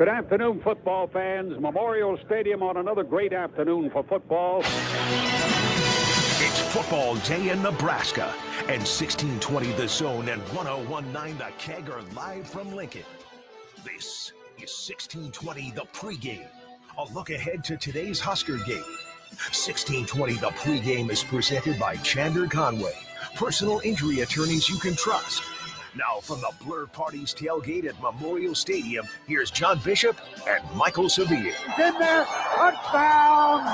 Good afternoon, football fans. Memorial Stadium on another great afternoon for football. It's football day in Nebraska, and 1620 The Zone and 1019 The Keg are live from Lincoln. This is 1620 The Pregame, a look ahead to today's Husker game. 1620 The Pregame is presented by Chandler Conway, personal injury attorneys you can trust. Now from the Blur Parties tailgate at Memorial Stadium, here's John Bishop and Michael Severe. He's in there, touchdown!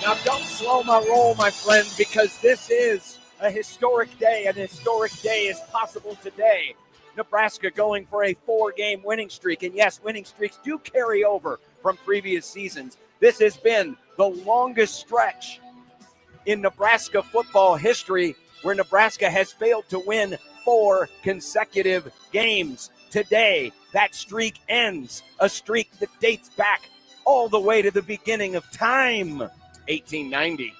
Now don't slow my roll, my friend, because this is a historic day. An historic day is possible today. Nebraska going for a 4-game winning streak. And yes, winning streaks do carry over from previous seasons. This has been the longest stretch in Nebraska football history where Nebraska has failed to win 4 consecutive games. Today, that streak ends, a streak that dates back all the way to the beginning of time, 1890.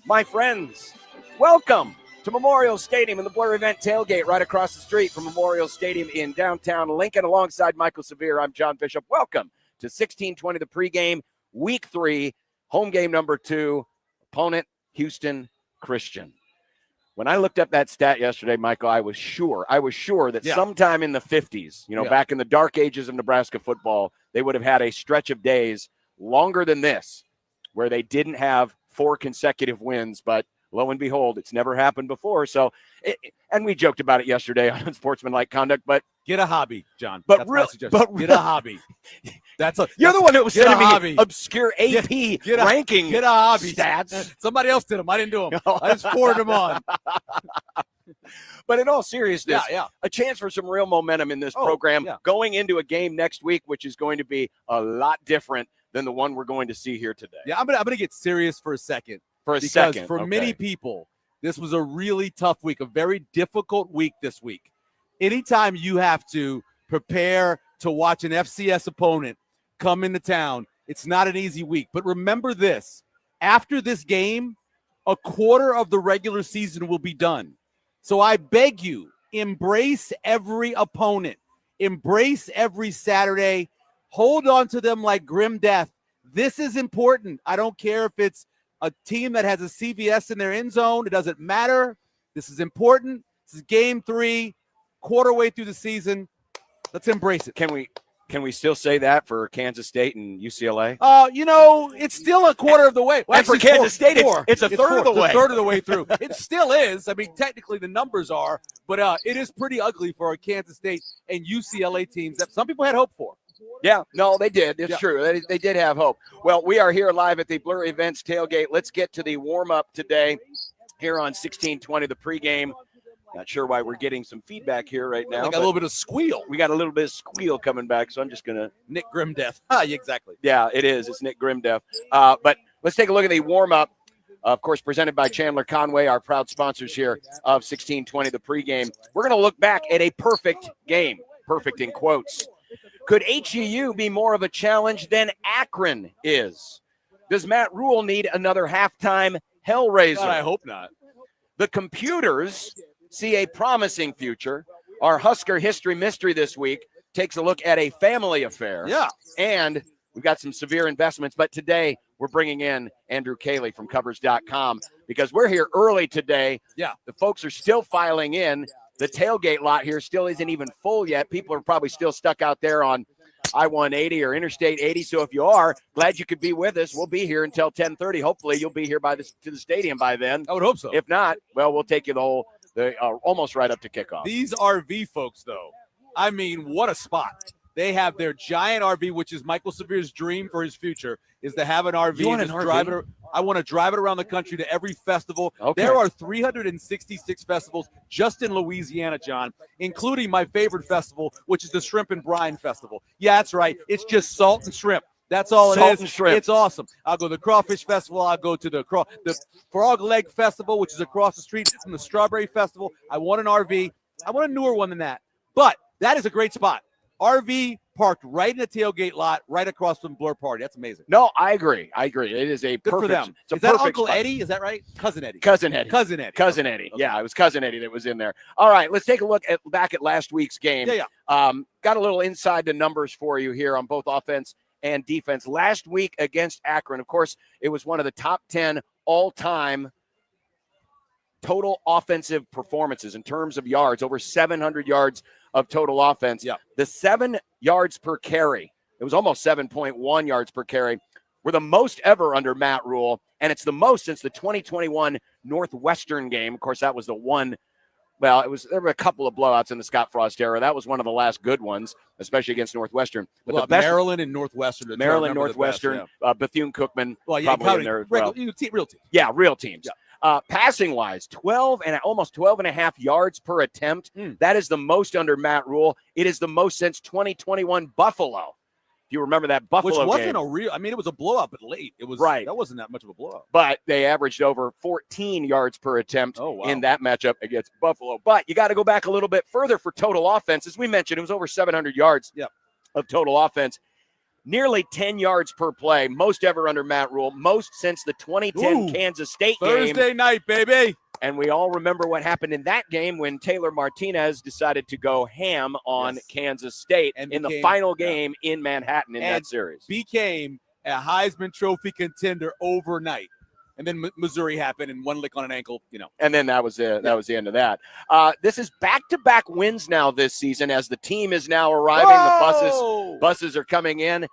My friends, welcome to Memorial Stadium and the Blur Event tailgate right across the street from Memorial Stadium in downtown Lincoln. Alongside Michael Severe, I'm John Bishop. Welcome to 1620 The Pregame, Week 3, home game number 2, opponent Houston Christian. When I looked up that stat yesterday, Michael, I was sure that sometime in the 50s, back in the dark ages of Nebraska football, they would have had a stretch of days longer than this where they didn't have 4 consecutive wins, but lo and behold, it's never happened before. So, and we joked about it yesterday on Unsportsmanlike Conduct, but get a hobby, John. But get a hobby. You're the one that was sending me obscure AP ranking get a hobby stats. Somebody else did them. I didn't do them. I just forwarded them on. But in all seriousness, a chance for some real momentum in this program going into a game next week, which is going to be a lot different than the one we're going to see here today. Yeah, I'm gonna get serious for a second. Because for many people, this was a really tough week, a very difficult week this week. Anytime you have to prepare to watch an FCS opponent come into town, it's not an easy week. But remember this, after this game, a quarter of the regular season will be done. So I beg you, embrace every opponent. Embrace every Saturday. Hold on to them like grim death. This is important. I don't care if it's a team that has a CVS in their end zone. It doesn't matter. This is important. This is game 3, quarter way through the season. Let's embrace it. Can we still say that for Kansas State and UCLA? It's still a quarter of the way. Well, and for Kansas State, it's a third of the way. It's a third of the way through. It still is. I mean, technically the numbers are, but it is pretty ugly for our Kansas State and UCLA teams that some people had hope for. Yeah, no, they did. It's true. They did have hope. Well, we are here live at the Blur Events tailgate. Let's get to the warm-up today here on 1620 The Pregame. Not sure why we're getting some feedback here right now. We got a little bit of squeal. We got a little bit of squeal coming back, so I'm just going to – Nick Grimdeath. Exactly. Yeah, it is. It's Nick Grimdeath. But let's take a look at the warm-up, of course, presented by Chandler Conway, our proud sponsors here of 1620 The Pregame. We're going to look back at a perfect game, perfect in quotes. Could HEU be more of a challenge than Akron is? Does Matt Rule need another halftime hellraiser? God, I hope not. The computers see a promising future. Our Husker History Mystery this week takes a look at a family affair. Yeah. And we've got some severe investments. But today we're bringing in Andrew Cayley from Covers.com because we're here early today. Yeah. The folks are still filing in. The tailgate lot here still isn't even full yet. People are probably still stuck out there on I-180 or Interstate 80. So if you are, glad you could be with us. We'll be here until 10:30. Hopefully you'll be here to the stadium by then. I would hope so. If not, well, we'll take you almost right up to kickoff. These RV folks, though, I mean, what a spot. They have their giant RV, which is Michael Severe's dream for his future, is to have an RV. You want an RV? I want to drive it around the country to every festival. Okay. There are 366 festivals just in Louisiana, John, including my favorite festival, which is the Shrimp and Brine Festival. Yeah, that's right. It's just salt and shrimp. That's all it is. Salt and shrimp. It's awesome. I'll go to the Crawfish Festival. I'll go to the Frog Leg Festival, which is across the street from the Strawberry Festival. I want an RV. I want a newer one than that. But that is a great spot. RV parked right in the tailgate lot, right across from Blur Party. That's amazing. No, I agree. It is a good perfect. For them. It's a is that perfect Uncle spot. Eddie? Is that right? Cousin Eddie. Cousin Eddie. Cousin Eddie. Okay. Yeah, it was Cousin Eddie that was in there. All right, let's take a look back at last week's game. Yeah. Got a little inside the numbers for you here on both offense and defense. Last week against Akron, of course, it was one of the top 10 all-time total offensive performances in terms of yards, over 700 yards of total offense. Yeah. The 7 yards per carry, it was almost 7.1 yards per carry, were the most ever under Matt Rule, and it's the most since the 2021 Northwestern game. Of course, that was the one. Well, there were a couple of blowouts in the Scott Frost era. That was one of the last good ones, especially against Northwestern. But the best, Maryland and Northwestern. Maryland, Northwestern, Bethune-Cookman, probably in there. Real teams. Yeah, real teams. Yeah. Passing-wise, almost 12 and a half yards per attempt. That is the most under Matt Rule. It is the most since 2021 Buffalo. If you remember that Buffalo game. Which wasn't game. a real – I mean, it was a blowout, but late. It was right. That wasn't that much of a blowout. But they averaged over 14 yards per attempt in that matchup against Buffalo. But you got to go back a little bit further for total offense. As we mentioned, it was over 700 yards of total offense. Nearly 10 yards per play, most ever under Matt Rule, most since the 2010 Kansas State game. Thursday night, baby. And we all remember what happened in that game when Taylor Martinez decided to go ham on Kansas State in the final game in Manhattan in that series. Became a Heisman Trophy contender overnight. And then Missouri happened and one lick on an ankle, And then that was it. That was the end of that. This is back-to-back wins now this season as the team is now arriving. Whoa! The buses are coming in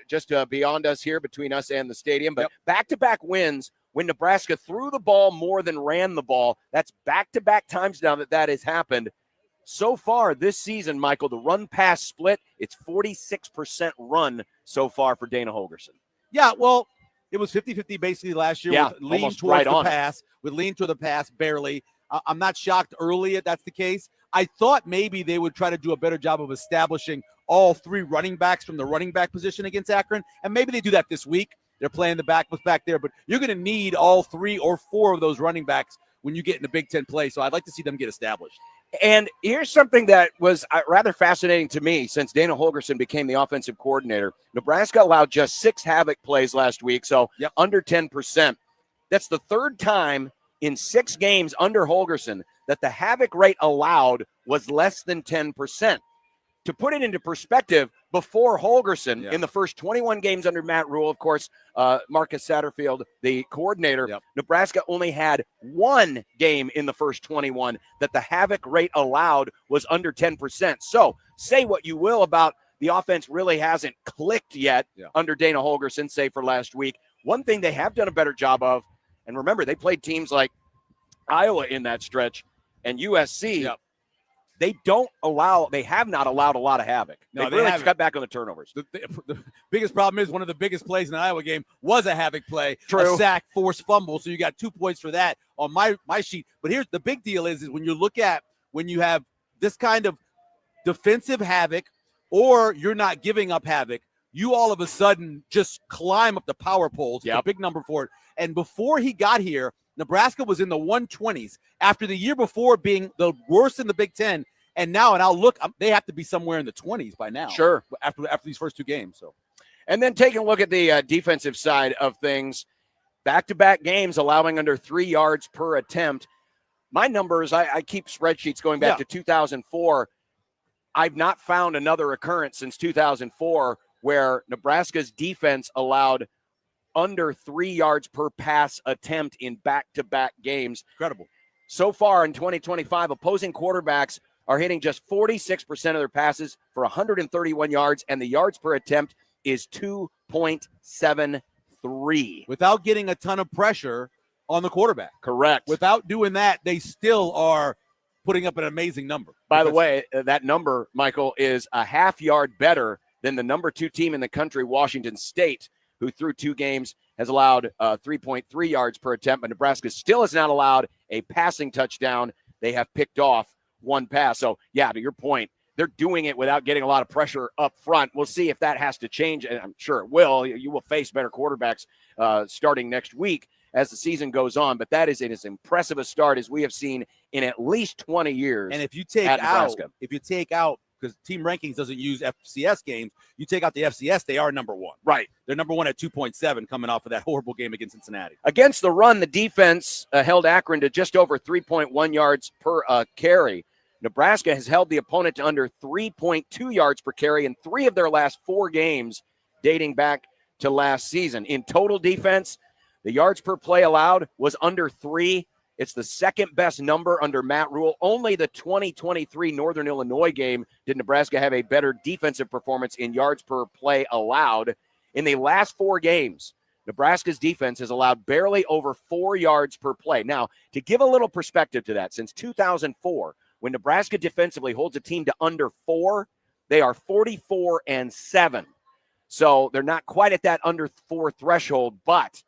just beyond us here, between us and the stadium. But back-to-back wins when Nebraska threw the ball more than ran the ball. That's back-to-back times now that has happened. So far this season, Michael, the run-pass split, it's 46% run so far for Dana Holgorsen. Yeah, well, it was 50-50 basically last year. Yeah, with lean almost towards right the on pass. With lean to the pass, barely. I'm not shocked early that's the case. I thought maybe they would try to do a better job of establishing all 3 running backs from the running back position against Akron, and maybe they do that this week. They're playing the back there, but you're going to need all 3 or 4 of those running backs when you get in the Big Ten play, so I'd like to see them get established. And here's something that was rather fascinating to me since Dana Holgorsen became the offensive coordinator. Nebraska allowed just 6 havoc plays last week, so under 10%. That's the 3rd time in 6 games under Holgorsen that the havoc rate allowed was less than 10%. To put it into perspective, before Holgorsen, in the first 21 games under Matt Rule, of course, Marcus Satterfield, the coordinator, Nebraska only had 1 game in the first 21 that the havoc rate allowed was under 10%. So say what you will about the offense really hasn't clicked yet under Dana Holgorsen, say for last week. One thing they have done a better job of, and remember, they played teams like Iowa in that stretch and USC. They have not allowed a lot of havoc. No, they really cut back on the turnovers. The biggest problem is one of the biggest plays in the Iowa game was a havoc play, True. A sack, forced fumble. So you got 2 points for that on my sheet. But here's the big deal is when you have this kind of defensive havoc or you're not giving up havoc, you all of a sudden just climb up the power poles. It's a big number for it. And before he got here, Nebraska was in the 120s after the year before being the worst in the Big Ten. And now look, they have to be somewhere in the 20s by now. Sure. After these first 2 games. So, and then taking a look at the defensive side of things, back-to-back games allowing under 3 yards per attempt. My numbers, I keep spreadsheets going back to 2004. I've not found another occurrence since 2004 where Nebraska's defense allowed under 3 yards per pass attempt in back-to-back games. Incredible. So far in 2025, opposing quarterbacks are hitting just 46% of their passes for 131 yards, and the yards per attempt is 2.73. Without getting a ton of pressure on the quarterback. Correct. Without doing that, they still are putting up an amazing number. By the way, that number, Michael, is a half yard better than the number 2 team in the country, Washington State, who through 2 games has allowed 3.3 yards per attempt, but Nebraska still has not allowed a passing touchdown. They have picked off 1 pass. So, to your point, they're doing it without getting a lot of pressure up front. We'll see if that has to change, and I'm sure it will. You will face better quarterbacks starting next week as the season goes on, but that is as impressive a start as we have seen in at least 20 years. And if you take out because team rankings doesn't use FCS games. You take out the FCS, they are number one. Right. They're number one at 2.7 coming off of that horrible game against Cincinnati. Against the run, the defense held Akron to just over 3.1 yards per carry. Nebraska has held the opponent to under 3.2 yards per carry in 3 of their last 4 games dating back to last season. In total defense, the yards per play allowed was under 3. It's the second best number under Matt Rule. Only the 2023 Northern Illinois game did Nebraska have a better defensive performance in yards per play allowed. In the last 4 games, Nebraska's defense has allowed barely over 4 yards per play. Now, to give a little perspective to that, since 2004, when Nebraska defensively holds a team to under 4, they are 44-7. So they're not quite at that under 4 threshold, but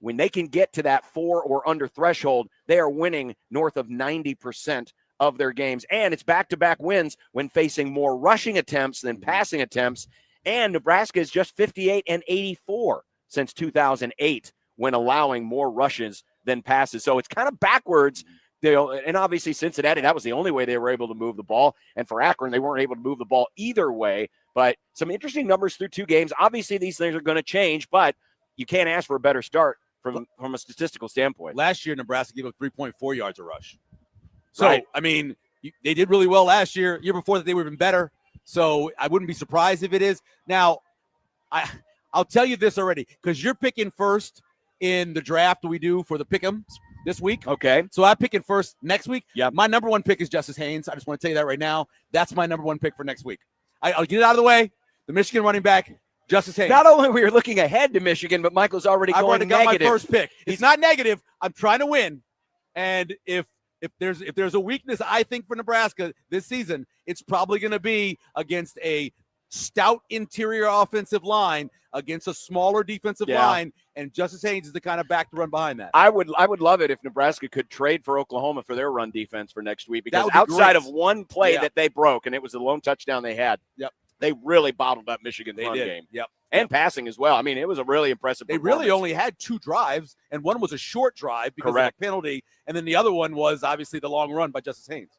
when they can get to that 4 or under threshold, they are winning north of 90% of their games. And it's back-to-back wins when facing more rushing attempts than passing attempts. And Nebraska is just 58-84 since 2008 when allowing more rushes than passes. So it's kind of backwards. And obviously Cincinnati, that was the only way they were able to move the ball. And for Akron, they weren't able to move the ball either way. But some interesting numbers through 2 games. Obviously, these things are going to change, but you can't ask for a better start from a statistical standpoint. Last year, Nebraska gave up 3.4 yards a rush. So, right. I mean, they did really well last year. Year before that, they were even better. So I wouldn't be surprised if it is. Now, I'll tell you this already, because you're picking first in the draft we do for the Pick'ems this week. Okay. So I'm picking first next week. Yeah. My number 1 pick is Justice Haynes. I just want to tell you that right now. That's my number 1 pick for next week. I'll get it out of the way. The Michigan running back, Justice Haynes. Not only were you looking ahead to Michigan, but Michael's already I've going already got negative. my first pick. It's not negative. I'm trying to win. And if there's a weakness, I think, for Nebraska this season, it's probably going to be against a stout interior offensive line against a smaller defensive line, and Justice Haynes is the kind of back to run behind that. I would love it if Nebraska could trade for Oklahoma for their run defense for next week, because That would be outside great. of one play that they broke, and it was the lone touchdown they had, they really bottled up Michigan's run game. And passing as well. I mean, it was a really impressive performance. They really only had 2 drives, and one was a short drive because of a penalty, and then the other one was obviously the long run by Justice Haynes.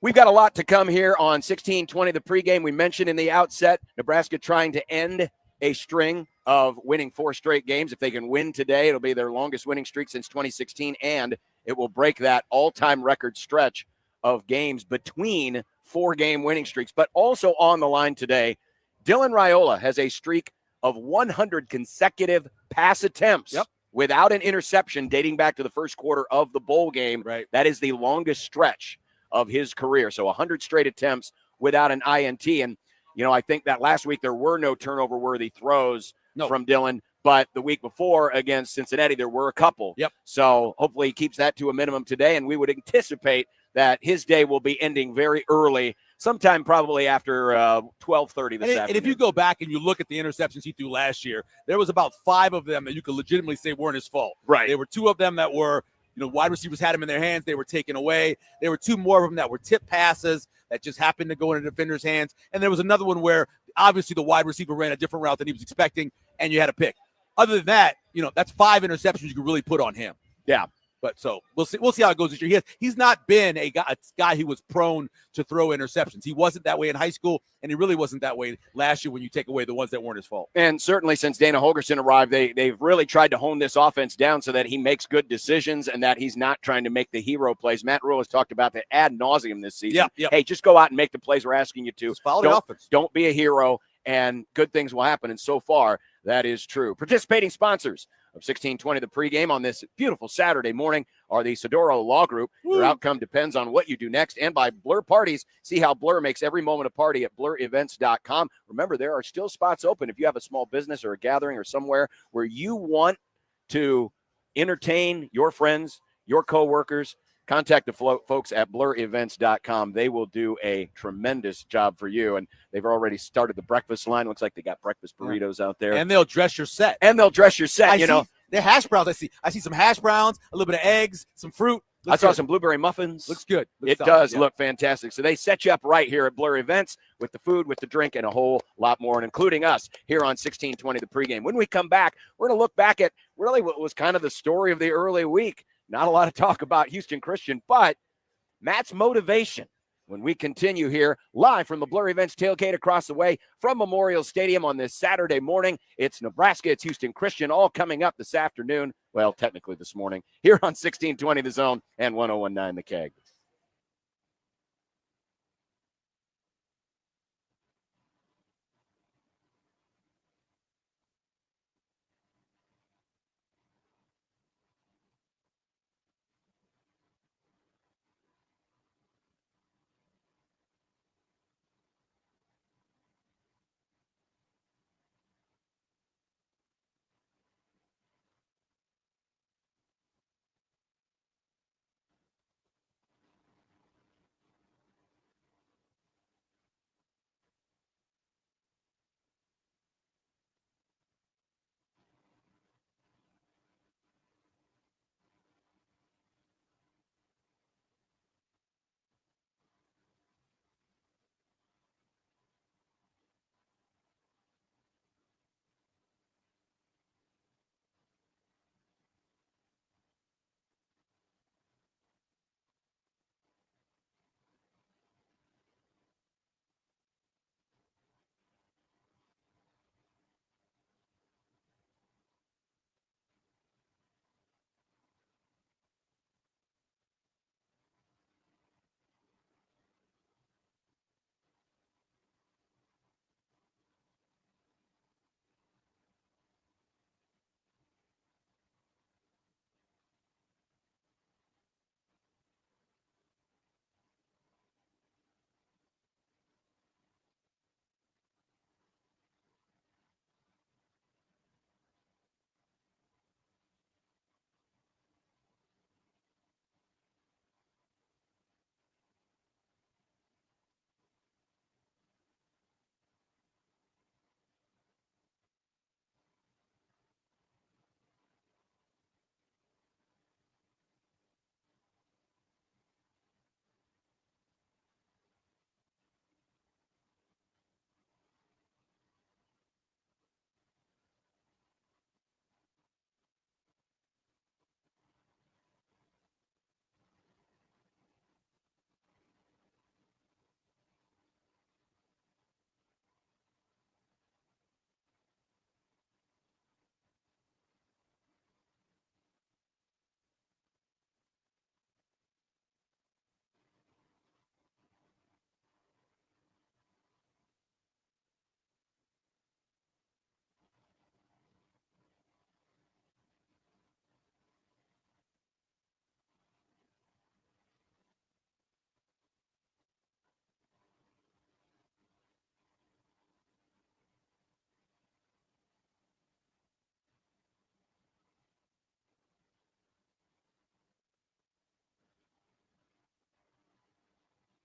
We've got a lot to come here on 1620, the pregame. We mentioned in the outset, Nebraska trying to end a string of winning 4 straight games. If they can win today, it'll be their longest winning streak since 2016, and it will break that all-time record stretch of games between 4-game winning streaks. But also on the line today, Dylan Raiola has a streak of 100 consecutive pass attempts without an interception dating back to the first quarter of the bowl game. Right. That is the longest stretch of his career. So 100 straight attempts without an INT. And, you know, I think that last week there were no turnover-worthy throws from Dylan, but the week before against Cincinnati, there were a couple. So hopefully he keeps that to a minimum today, and we would anticipate that his day will be ending very early, sometime probably after 12:30 this afternoon. And if you go back and you look at the interceptions he threw last year, there was about 5 of them that you could legitimately say weren't his fault. Right. There were 2 of them that were, wide receivers had them in their hands. They were taken away. There were 2 more of them that were tip passes that just happened to go into the defender's hands. And there was another one where obviously the wide receiver ran a different route than he was expecting, and you had a pick. Other than that, that's 5 interceptions you could really put on him. Yeah. But so we'll see how it goes this year. He's not been a guy who was prone to throw interceptions. He wasn't that way in high school, and he really wasn't that way last year when you take away the ones that weren't his fault. And certainly since Dana Holgorsen arrived, they've really tried to hone this offense down so that he makes good decisions and that he's not trying to make the hero plays. Matt Rule has talked about that ad nauseum this season. Hey, just go out and make the plays we're asking you to. Just follow the offense. Don't be a hero, and good things will happen. And so far, that is true. Participating sponsors of 1620 the pregame on this beautiful Saturday morning are the Sedoro Law Group. Your outcome depends on what you do next. And by Blur Parties, see how Blur makes every moment a party at blurevents.com. Remember, there are still spots open if you have a small business or a gathering or somewhere where you want to entertain your friends, your coworkers. Contact the folks at blurevents.com. They will do a tremendous job for you. And they've already started the breakfast line. Looks like they got breakfast burritos out there. And they'll dress your set. The hash browns. I see some hash browns, a little bit of eggs, some fruit. I saw some blueberry muffins. Looks good. It does look fantastic. So they set you up right here at Blur Events with the food, with the drink, and a whole lot more, and including us here on 1620 the pregame. When we come back, we're going to look back at really what was kind of the story of the early week. Not a lot of talk about Houston Christian, but Matt's motivation when we continue here live from the Blur Events tailgate across the way from Memorial Stadium on this Saturday morning. It's Nebraska, it's Houston Christian, all coming up this afternoon. Well, technically this morning, here on 1620 The Zone and 1019 The Keg.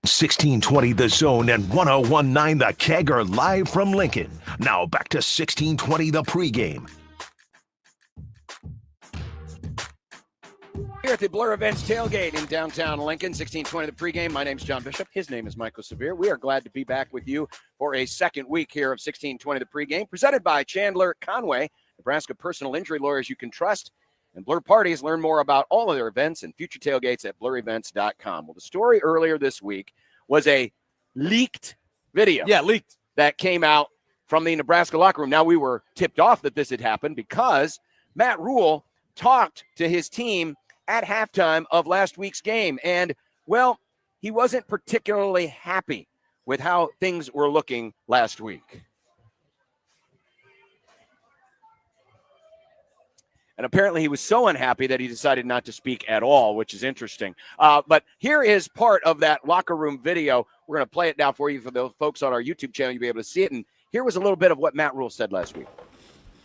$16.20 The Zone and 1019 The Keg are live from Lincoln. Now back to $16.20 The Pregame. Here at the Blur Events tailgate in downtown Lincoln, 1620 The Pregame. My name's John Bishop. His name is Michael Severe. We are glad to be back with you for a second week here of 1620 The Pregame, presented by Chandler Conway, Nebraska personal injury lawyers you can trust. And Blur Parties, learn more about all of their events and future tailgates at blurevents.com. Well, the story earlier this week was a leaked video. Yeah, leaked. That came out from the Nebraska locker room. Now, we were tipped off that this had happened because Matt Rule talked to his team at halftime of last week's game. And, well, he wasn't particularly happy with how things were looking last week. And apparently he was so unhappy that he decided not to speak at all, which is interesting. But here is part of that locker room video. We're going to play it now for you. For the folks on our YouTube channel, you'll be able to see it. And here was a little bit of what Matt Rule said last week.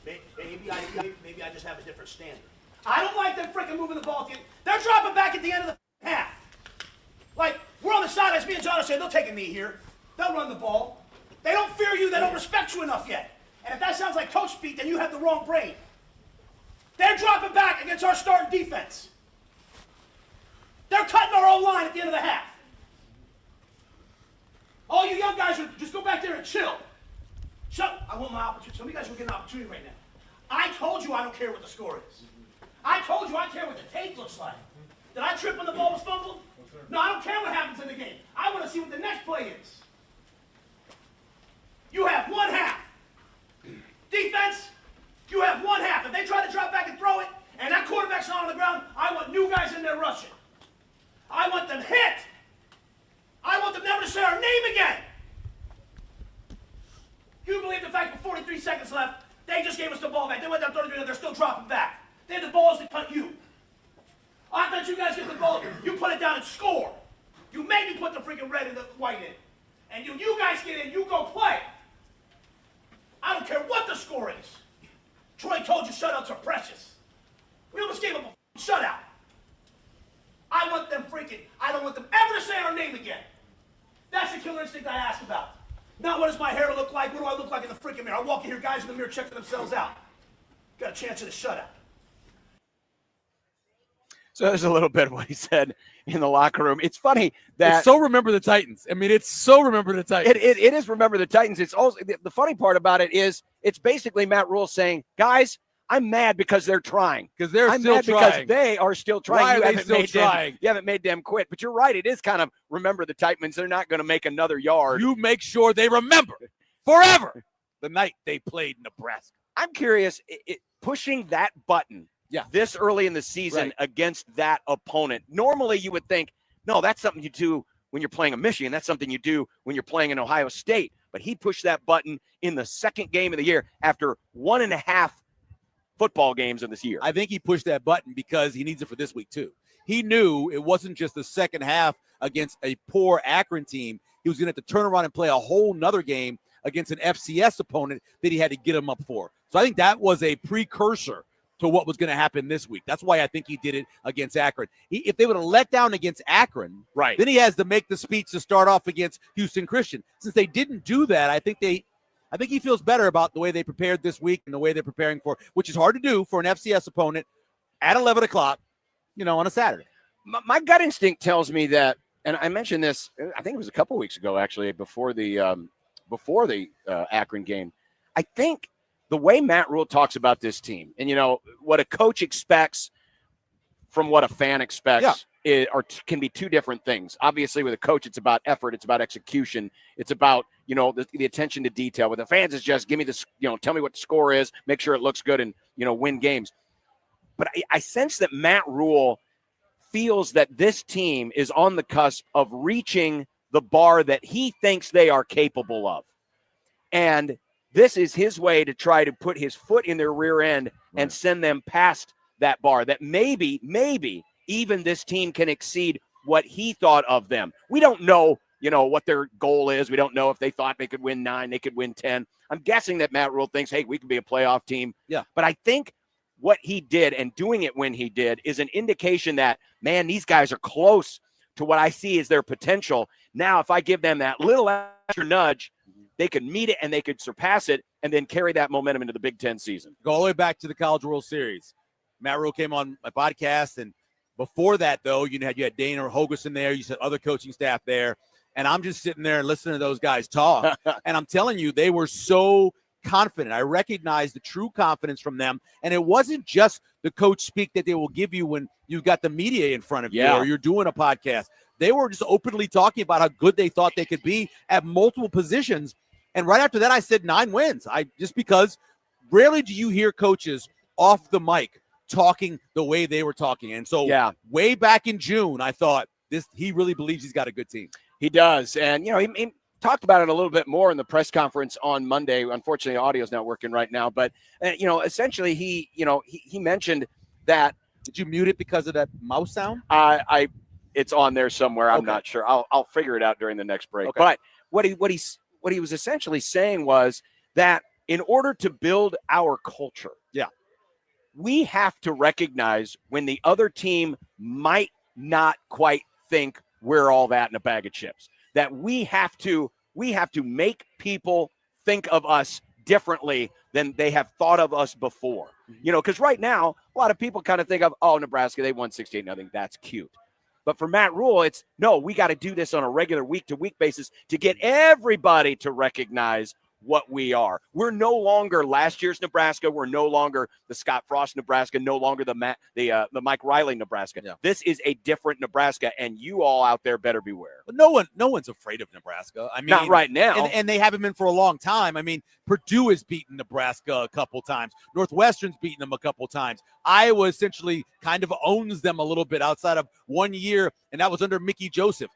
Maybe I just have a different standard. I don't like them freaking moving the ball. They're dropping back at the end of the half. Like, we're on the sidelines. Me and John are saying, they'll take a knee here. They'll run the ball. They don't fear you. They don't respect you enough yet. And if that sounds like coach speak, then you have the wrong brain. They're dropping back against our starting defense. They're cutting our own line at the end of the half. All you young guys, just go back there and chill. I want my opportunity. Some of you guys will get an opportunity right now. I told you I don't care what the score is. I told you I care what the tape looks like. Did I trip when the ball was fumbled? No, I don't care what happens in the game. I want to see what the next play is. You have one half. Defense, you have one half. If they try to drop back and throw it, and that quarterback's not on the ground, I want new guys in there rushing. I want them hit. I want them never to say our name again. You believe the fact with 43 seconds left, they just gave us the ball back. They went down 33 and they're still dropping back. They had the balls to cut you. I thought you guys get the ball. You put it down and score. You made me put the freaking red and the white in. And you guys get in, you go play. I don't care what the score is. Troy told you shutouts are precious. We almost gave them a shutout. I want them I don't want them ever to say our name again. That's the killer instinct I asked about. Not what does my hair look like, what do I look like in the freaking mirror. I walk in here, guys in the mirror checking themselves out. Got a chance at a shutout. So there's a little bit of what he said in the locker room. It's funny that it's so remember the Titans. I mean, it's so remember the Titans. It is remember the Titans. It's also the funny part about it is it's basically Matt Rule saying, guys, I'm mad because they're trying. Because they're I'm still mad trying. because they are still trying. Why are they still trying? You haven't made them quit. But you're right. It is kind of remember the Titans. They're not going to make another yard. You make sure they remember forever the night they played Nebraska. I'm curious, pushing that button this early in the season against that opponent. Normally you would think, no, that's something you do when you're playing a Michigan. That's something you do when you're playing in Ohio State. But he pushed that button in the second game of the year after 1.5 football games of this year. I think he pushed that button because he needs it for this week too. He knew it wasn't just the second half against a poor Akron team. He was going to have to turn around and play a whole nother game against an FCS opponent that he had to get him up for. So I think that was a precursor to what was going to happen this week. That's why I think he did it against Akron. If they would have let down against Akron, then he has to make the speech to start off against Houston Christian. Since they didn't do that, I think he feels better about the way they prepared this week and the way they're preparing for, which is hard to do for an FCS opponent at 11 o'clock, on a Saturday. My gut instinct tells me that, and I mentioned this, I think it was a couple weeks ago, actually, before the Akron game. I think the way Matt Rule talks about this team and, what a coach expects from what a fan expects can be two different things. Obviously, with a coach, it's about effort. It's about execution. It's about, the attention to detail. With the fans, it's just give me this, tell me what the score is, make sure it looks good and, win games. But I sense that Matt Rule feels that this team is on the cusp of reaching the bar that he thinks they are capable of. And this is his way to try to put his foot in their rear end and send them past that bar, that maybe even this team can exceed what he thought of them. We don't know, what their goal is. We don't know if they thought they could win 9, they could win 10. I'm guessing that Matt Rule thinks, hey, we could be a playoff team. Yeah. But I think what he did and doing it when he did is an indication that, man, these guys are close to what I see as their potential. Now, if I give them that little extra nudge, they could meet it and they could surpass it and then carry that momentum into the Big Ten season. Go all the way back to the College World Series. Matt Rule came on my podcast, and before that, though, you had Dana Hogerson there. You said other coaching staff there. And I'm just sitting there and listening to those guys talk. And I'm telling you, they were so confident. I recognized the true confidence from them. And it wasn't just the coach speak that they will give you when you've got the media in front of you or you're doing a podcast. They were just openly talking about how good they thought they could be at multiple positions. And right after that, I said 9 wins. Just because rarely do you hear coaches off the mic talking the way they were talking. And so way back in June, I thought he really believes he's got a good team. He does. And, he talked about it a little bit more in the press conference on Monday. Unfortunately, audio's not working right now. But, essentially he mentioned that. Did you mute it because of that mouse sound? It's on there somewhere. I'm not sure. I'll figure it out during the next break. Okay. But what he was essentially saying was that in order to build our culture, we have to recognize when the other team might not quite think we're all that in a bag of chips. That we have to make people think of us differently than they have thought of us before. Because right now, a lot of people kind of think of, Nebraska, they won 68-0. That's cute. But for Matt Rule, no, we got to do this on a regular week-to-week basis to get everybody to recognize what we are. We're no longer last year's Nebraska. We're no longer the Scott Frost Nebraska, no longer the Mike Riley Nebraska. Yeah. This is a different Nebraska, and you all out there better beware. But no one's afraid of Nebraska. I mean, not right now. And they haven't been for a long time. I mean, Purdue has beaten Nebraska a couple times. Northwestern's beaten them a couple times. Iowa essentially kind of owns them a little bit outside of 1 year, and that was under Mickey Joseph.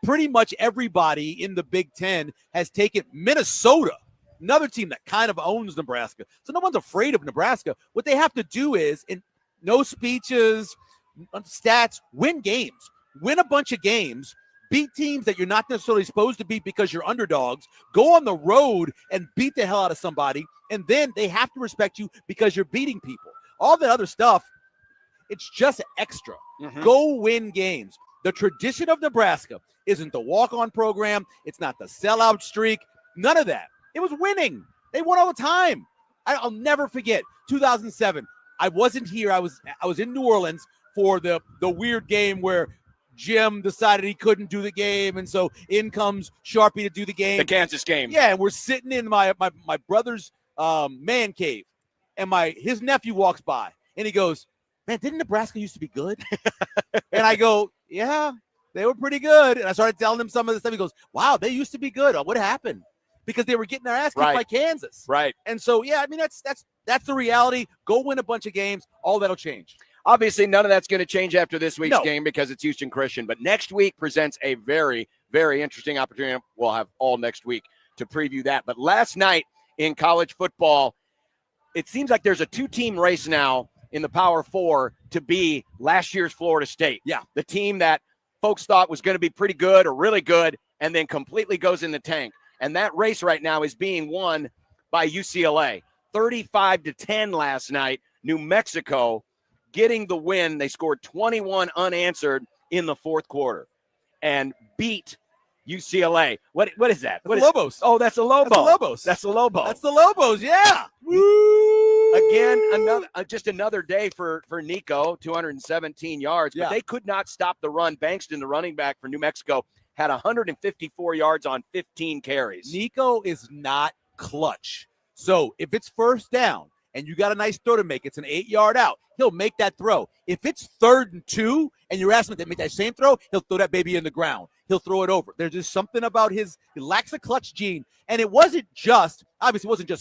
Pretty much everybody in the Big Ten has taken Minnesota, another team that kind of owns Nebraska. So no one's afraid of Nebraska. What they have to do is, in no speeches, stats, win games. Win a bunch of games. Beat teams that you're not necessarily supposed to beat because you're underdogs. Go on the road and beat the hell out of somebody. And then they have to respect you because you're beating people. All that other stuff, it's just extra. Mm-hmm. Go win games. The tradition of Nebraska isn't the walk-on program. It's not the sellout streak. None of that. It was winning. They won all the time. I'll never forget 2007. I wasn't here. I was in New Orleans for the weird game where Jim decided he couldn't do the game, and so in comes Sharpie to do the game. The Kansas game. Yeah, and we're sitting in my brother's man cave, and his nephew walks by, and he goes, "Man, didn't Nebraska used to be good?" And I go, "Yeah, they were pretty good." And I started telling him some of the stuff. He goes, "Wow, they used to be good. What happened?" Because they were getting their ass kicked by Kansas. Right. And so, yeah, I mean, that's the reality. Go win a bunch of games. All that'll change. Obviously, none of that's going to change after this week's game because it's Houston Christian. But next week presents a very, very interesting opportunity. We'll have all next week to preview that. But last night in college football, it seems like there's a two-team race now in the Power Four to be last year's Florida State. Yeah. The team that folks thought was going to be pretty good or really good and then completely goes in the tank. And that race right now is being won by UCLA. 35-10 last night. New Mexico getting the win. They scored 21 unanswered in the fourth quarter and beat UCLA. What is that? That's the Lobos. Oh, that's the Lobos. That's the Lobos. That's the Lobos. That's the Lobos, yeah. Woo! Again, another day for Nico, 217 yards, but they could not stop the run. Bankston, the running back for New Mexico, had 154 yards on 15 carries. Nico is not clutch. So if it's first down and you got a nice throw to make, it's an 8-yard out, he'll make that throw. If it's 3rd and 2 and you're asking him to make that same throw, he'll throw that baby in the ground. He'll throw it over. There's just something about he lacks a clutch gene. And it wasn't just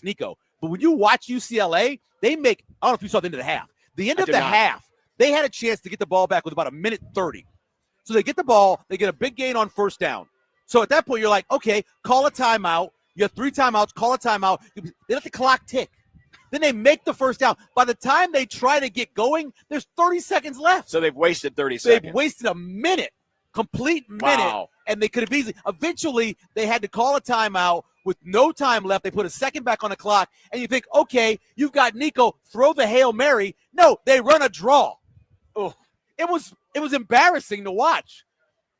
Nico, but when you watch UCLA, I don't know if you saw the end of the half. The end of the half, they had a chance to get the ball back with about 1:30. So they get the ball, they get a big gain on first down. So at that point, you're like, okay, call a timeout. You have 3 timeouts, call a timeout. They let the clock tick. Then they make the first down. By the time they try to get going, there's 30 seconds left. So they've wasted 30 seconds. They've wasted a minute, complete minute. Wow. And they could have easily. Eventually, they had to call a timeout with no time left. They put a second back on the clock. And you think, okay, you've got Nico, throw the Hail Mary. No, they run a draw. Oh, it was embarrassing to watch.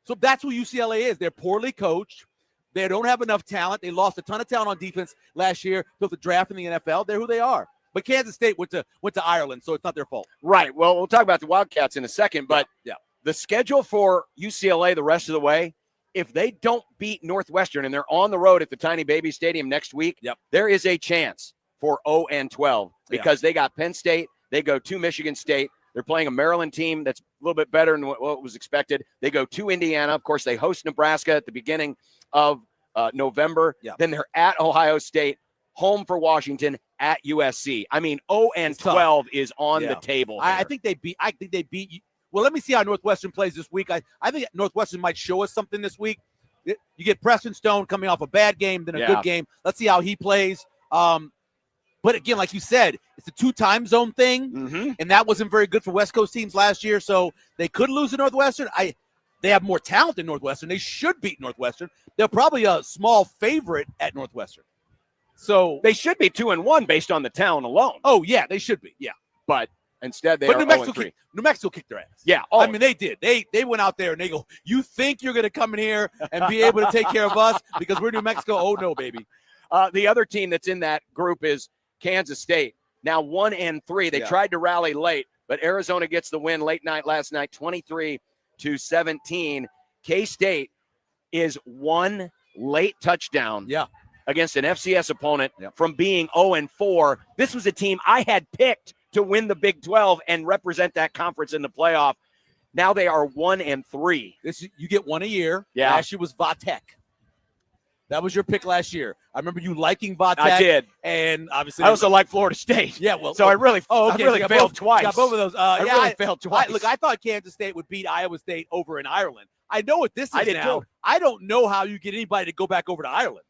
So that's who UCLA is. They're poorly coached. They don't have enough talent. They lost a ton of talent on defense last year. Built the draft in the NFL. They're who they are. But Kansas State went to Ireland, so it's not their fault. Right. Well, we'll talk about the Wildcats in a second. But the schedule for UCLA the rest of the way, if they don't beat Northwestern and they're on the road at the Tiny Baby Stadium next week, there is a chance for 0-12 because they got Penn State. They go to Michigan State. They're playing a Maryland team that's a little bit better than what was expected. They go to Indiana. Of course, they host Nebraska at the beginning of November. Then they're at Ohio State, home for Washington, at USC. I mean, 0-12 is on the table. I think they beat. Well, let me see how Northwestern plays this week. I think Northwestern might show us something this week. You get Preston Stone coming off a bad game, then a good game. Let's see how he plays. But again, like you said, it's a 2 time zone thing, and that wasn't very good for West Coast teams last year. So they could lose to Northwestern. They have more talent than Northwestern. They should beat Northwestern. They're probably a small favorite at Northwestern. So they should be 2-1 based on the talent alone. Oh yeah, they should be. Yeah, but instead they are 0-3. New Mexico kicked their ass. Yeah, I mean they did. They went out there and they go, "You think you're going to come in here and be able to take care of us because we're New Mexico?" Oh no, baby. The other team that's in that group is Kansas State. Now 1-3. They tried to rally late, but Arizona gets the win last night, 23-17. K-State is 1 late touchdown against an FCS opponent from being 0-4. This was a team I had picked to win the Big 12 and represent that conference in the playoff. Now they are 1-3. You get one a year. Yeah. Last year was Vatek. That was your pick last year. I remember you liking Vatek. I did. And obviously I also like Florida State. Yeah, well. So I really failed twice. Got both of those. I really failed twice. Look, I thought Kansas State would beat Iowa State over in Ireland. I know what this is I did now. too. I don't know how you get anybody to go back over to Ireland.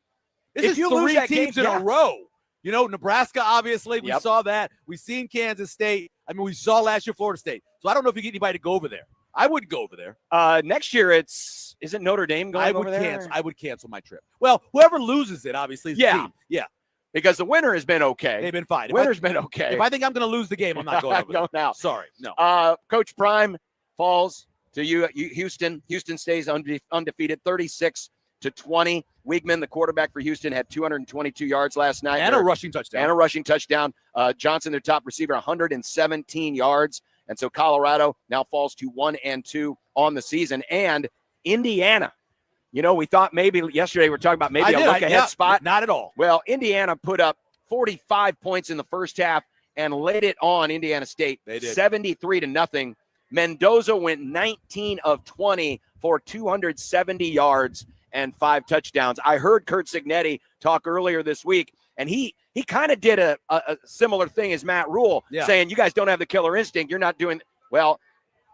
This is you lose three that teams game, in a row. You know, Nebraska, obviously, we saw that. We've seen Kansas State. I mean, we saw last year Florida State. So I don't know if you get anybody to go over there. I wouldn't go over there. Next year, isn't Notre Dame going over there? I would cancel my trip. Well, whoever loses it, obviously, is the team. Yeah. Because the winner has been okay. They've been fine. Winner's been okay. If I think I'm going to lose the game, I'm not going over there. Now. Sorry. No. Coach Prime falls to Houston. Houston stays undefeated, 36-20. Weigman, the quarterback for Houston, had 222 yards last night. And a rushing touchdown. Johnson, their top receiver, 117 yards. And so Colorado now falls to 1-2 on the season. And Indiana, we thought maybe yesterday we were talking about maybe a look-ahead spot. Not at all. Well, Indiana put up 45 points in the first half and laid it on Indiana State. They did. 73-0. Mendoza went 19 of 20 for 270 yards and 5 touchdowns. I heard Curt Cignetti talk earlier this week, and he kind of did a similar thing as Matt Rule, saying, you guys don't have the killer instinct. You're not doing – well,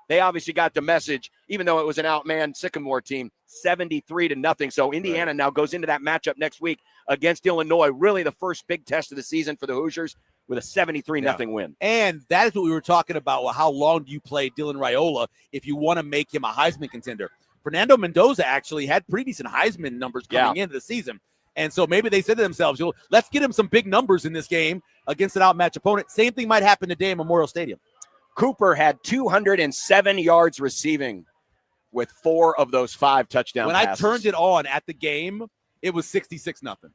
they obviously got the message, even though it was an outmanned Sycamore team, 73-0. So Indiana now goes into that matchup next week against Illinois, really the first big test of the season for the Hoosiers, with a 73-0 win. And that is what we were talking about. Well, how long do you play Dylan Raiola if you want to make him a Heisman contender? Fernando Mendoza actually had pretty decent Heisman numbers coming into the season. And so maybe they said to themselves, let's get him some big numbers in this game against an outmatched opponent. Same thing might happen today in Memorial Stadium. Cooper had 207 yards receiving with 4 of those 5 touchdown passes. I turned it on at the game, it was 66-0. And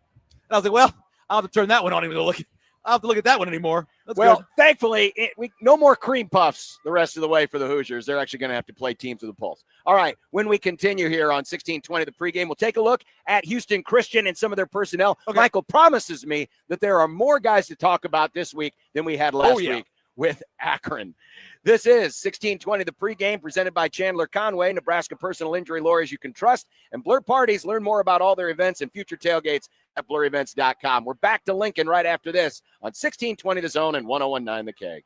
I was like, well, I'll have to turn that one on and look. I'll have to look at that one anymore. That's good. Thankfully, no more cream puffs the rest of the way for the Hoosiers. They're actually going to have to play teams with the pulse. All right, when we continue here on 1620, the pregame, we'll take a look at Houston Christian and some of their personnel. Okay. Michael promises me that there are more guys to talk about this week than we had last week with Akron. This is 1620, the pregame, presented by Chandler Conway, Nebraska personal injury lawyers you can trust, and Blur Parties. Learn more about all their events and future tailgates at blurevents.com. We're back to Lincoln right after this on 1620 The Zone and 1019 The Keg.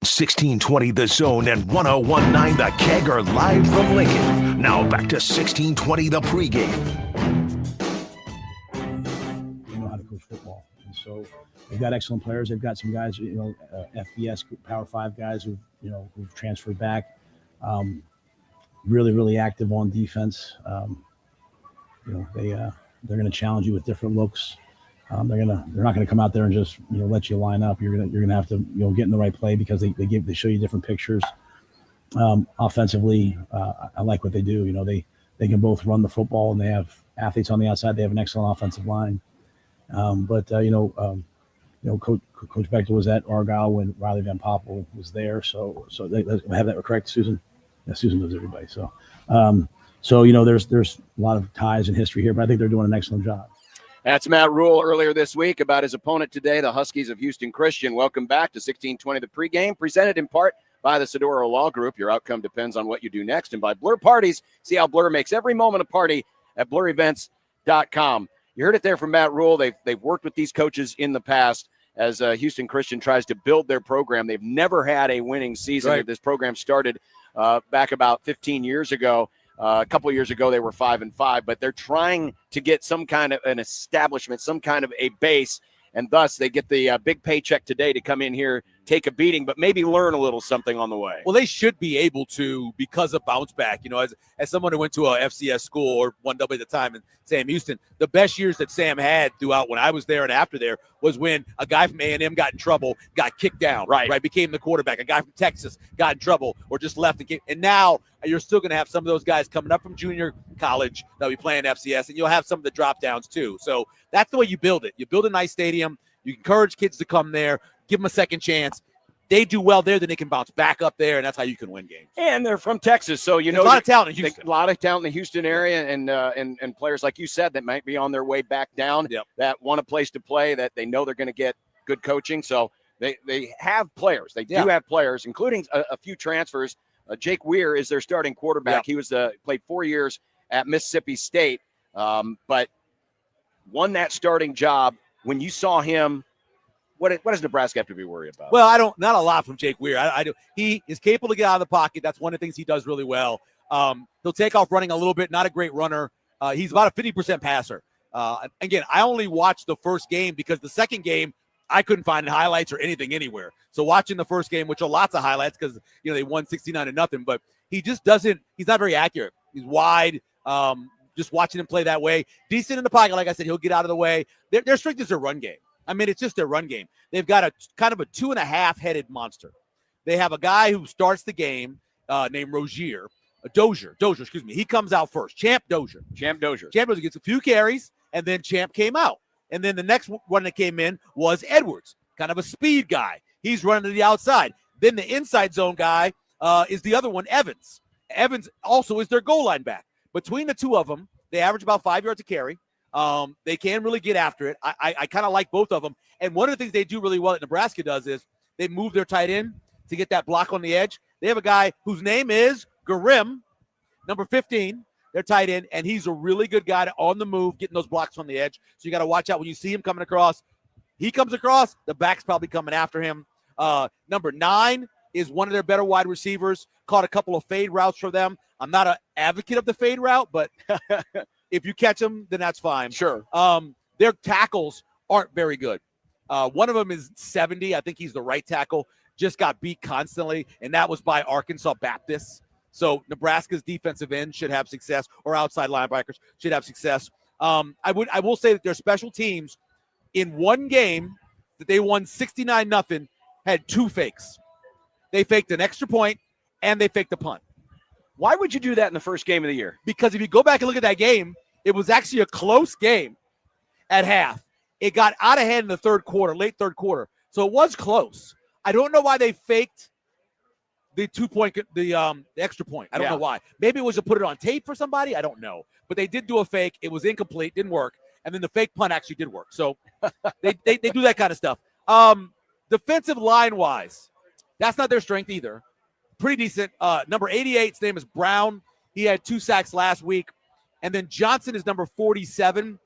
1620 The Zone and 1019 The Keg are live from Lincoln. Now back to 1620 The Pregame. They know how to coach football. And so they've got excellent players. They've got some guys, FBS Power 5 guys who've transferred back. Really, really active on defense. They're going to challenge you with different looks. They're not going to come out there and just let you line up. You're going to have to get in the right play because they show you different pictures. Offensively, I like what they do. They can both run the football and they have athletes on the outside. They have an excellent offensive line. Coach Bechter was at Argyle when Riley Van Poppel was there. So they have that correct, Susan. Yeah, Susan knows everybody. So there's a lot of ties and history here, but I think they're doing an excellent job. That's Matt Rule earlier this week about his opponent today, the Huskies of Houston Christian. Welcome back to 1620 The Pregame, presented in part by the Sedoro Law Group. Your outcome depends on what you do next. And by Blur Parties, see how Blur makes every moment a party at blurevents.com. You heard it there from Matt Rule. They've worked with these coaches in the past as Houston Christian tries to build their program. They've never had a winning season. Right. This program started back about 15 years ago. A couple of years ago, they were 5-5, but they're trying to get some kind of an establishment, some kind of a base, and thus they get the big paycheck today to come in here, take a beating, but maybe learn a little something on the way. Well, they should be able to because of bounce back. As someone who went to a FCS school or 1W at the time in Sam Houston, the best years that Sam had throughout when I was there and after there was when a guy from A&M got in trouble, got kicked down, right, became the quarterback. A guy from Texas got in trouble or just left. And now you're still going to have some of those guys coming up from junior college that'll be playing FCS, and you'll have some of the drop downs too. So that's the way you build it. You build a nice stadium. You encourage kids to come there, give them a second chance. They do well there, then they can bounce back up there, and that's how you can win games. And they're from Texas, so a lot of talent in Houston. A lot of talent in the Houston area, and players like you said that might be on their way back down. Yep. That want a place to play, that they know they're going to get good coaching. So they have players. They do have players, including a few transfers. Jake Weir is their starting quarterback. Yep. He was played 4 years at Mississippi State, but won that starting job. When you saw him, what does Nebraska have to be worried about? Well, not a lot from Jake Weir. I do. He is capable to get out of the pocket. That's one of the things he does really well. He'll take off running a little bit, not a great runner. He's about a 50% passer. Again, I only watched the first game because the second game, I couldn't find highlights or anything anywhere. So watching the first game, which are lots of highlights because, they won 69-0, but he just he's not very accurate. He's wide. Just watching him play that way. Decent in the pocket. Like I said, he'll get out of the way. Their strength is their run game. I mean, it's just their run game. They've got a kind of a 2.5-headed monster. They have a guy who starts the game named Dozier, excuse me. He comes out first. Champ Dozier gets a few carries, and then Champ came out. And then the next one that came in was Edwards, kind of a speed guy. He's running to the outside. Then the inside zone guy is the other one, Evans. Evans also is their goal line back. Between the two of them, they average about 5 yards a carry. They can really get after it. I kind of like both of them. And one of the things they do really well that Nebraska does is they move their tight end to get that block on the edge. They have a guy whose name is Garim, number 15, their tight end, and he's a really good guy on the move, getting those blocks on the edge. So you got to watch out when you see him coming across. He comes across, the back's probably coming after him. Number 9 is one of their better wide receivers. Caught a couple of fade routes for them. I'm not an advocate of the fade route, but if you catch them, then that's fine. Sure. Their tackles aren't very good. One of them is 70. I think he's the right tackle. Just got beat constantly, and that was by Arkansas Baptist. So Nebraska's defensive end should have success, or outside linebackers should have success. I will say that their special teams in one game that they won 69-0 had 2 fakes. They faked an extra point and they faked a punt. Why would you do that in the first game of the year? Because if you go back and look at that game, it was actually a close game at half. It got out of hand in the third quarter, late third quarter. So it was close. I don't know why they faked the 2-point, the extra point. I don't know why. Maybe it was to put it on tape for somebody. I don't know. But they did do a fake. It was incomplete. Didn't work. And then the fake punt actually did work. So they do that kind of stuff. Defensive line-wise, that's not their strength either. Pretty decent. Number 88, his name is Brown. He had 2 sacks last week. And then Johnson is number 47.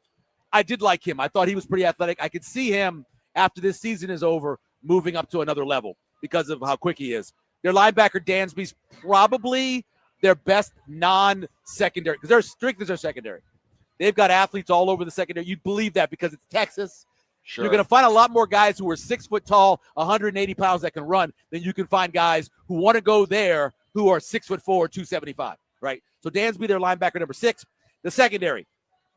I did like him. I thought he was pretty athletic. I could see him, after this season is over, moving up to another level. because of how quick he is. Their linebacker, Dansby's probably their best non-secondary, because they're strict as their secondary. They've got athletes all over the secondary. You believe that because it's Texas. Sure. You're going to find a lot more guys who are 6 foot tall, 180 pounds that can run than you can find guys who want to go there who are 6'4", 275, right? So Dansby, their linebacker, number 6. The secondary,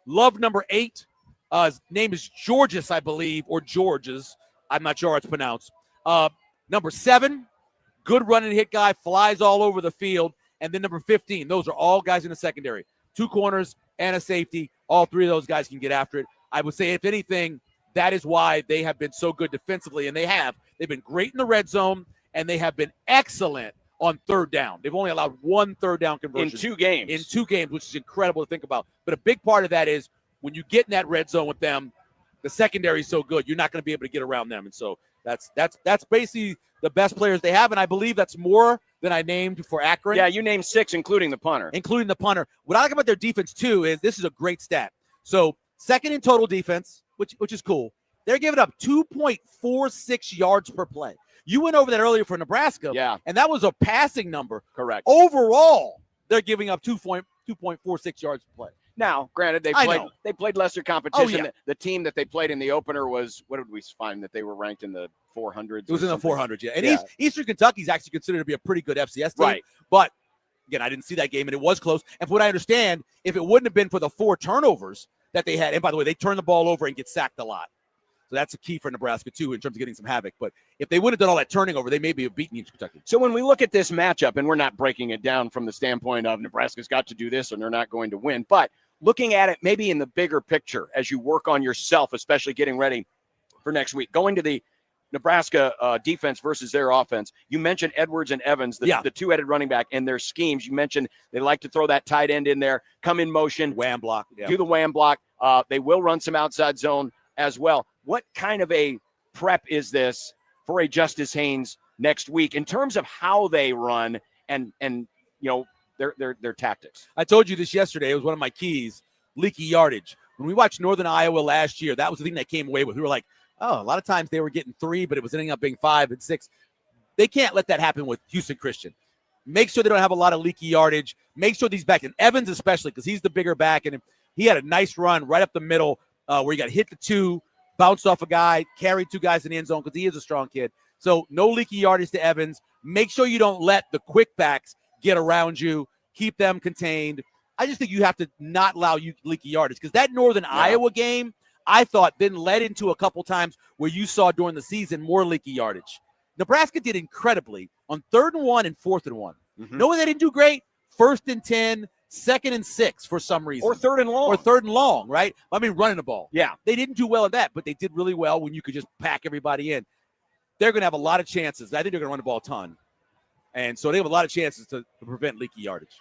love number 8. His name is Georges, I believe, or Georges. I'm not sure how it's pronounced. Number 7, good run and hit guy, flies all over the field. And then number 15, those are all guys in the secondary. 2 corners and a safety. All 3 of those guys can get after it. I would say, if anything, that is why they have been so good defensively, and they have. They've been great in the red zone, and they have been excellent on third down. They've only allowed 1 third down conversion. In 2 games. In 2 games, which is incredible to think about. But a big part of that is when you get in that red zone with them, the secondary is so good, you're not going to be able to get around them. And so that's basically the best players they have, and I believe that's more than I named for Akron. Yeah, you named 6, including the punter. Including the punter. What I like about their defense, too, is this is a great stat. So second in total defense, which is cool. They're giving up 2.46 yards per play. You went over that earlier for Nebraska, and that was a passing number. Correct. Overall, they're giving up 2.46 yards per play. Now, granted, they played lesser competition. Oh, yeah. The team that they played in the opener was, what did we find, that they were ranked in the 400s? It was in the 400s, yeah. And Eastern Kentucky is actually considered to be a pretty good FCS team. Right. But, again, I didn't see that game, and it was close. And from what I understand, if it wouldn't have been for the 4 turnovers that they had, and by the way, they turn the ball over and get sacked a lot. So that's a key for Nebraska, too, in terms of getting some havoc. But if they wouldn't have done all that turning over, they maybe have beaten Eastern Kentucky. So when we look at this matchup, and we're not breaking it down from the standpoint of Nebraska's got to do this and they're not going to win, but looking at it maybe in the bigger picture as you work on yourself, especially getting ready for next week, going to the Nebraska defense versus their offense. You mentioned Edwards and Evans, the two-headed running back, and their schemes. You mentioned they like to throw that tight end in there, come in motion. Wham block. Yeah. Do the wham block. They will run some outside zone as well. What kind of a prep is this for a Justice Haynes next week in terms of how they run and you know, their tactics? I told you this yesterday. It was one of my keys, leaky yardage. When we watched Northern Iowa last year, that was the thing that came away with. We were like, oh, a lot of times they were getting 3, but it was ending up being 5 and 6. They can't let that happen with Houston Christian. Make sure they don't have a lot of leaky yardage. Make sure these back, and Evans especially, because he's the bigger back, and he had a nice run right up the middle where he got hit the 2, bounced off a guy, carried 2 guys in the end zone because he is a strong kid. So no leaky yardage to Evans. Make sure you don't let the quick backs get around you. Keep them contained. I just think you have to not allow you leaky yardage because that Northern Iowa game, I thought, then led into a couple times where you saw during the season more leaky yardage. Nebraska did incredibly on 3rd and 1 and 4th and 1. Mm-hmm. No, they didn't do great. 1st and 10, 2nd and 6 for some reason. Or 3rd and long. Or 3rd and long, right? I mean, running the ball. Yeah. They didn't do well at that, but they did really well when you could just pack everybody in. They're going to have a lot of chances. I think they're going to run the ball a ton. And so they have a lot of chances to prevent leaky yardage.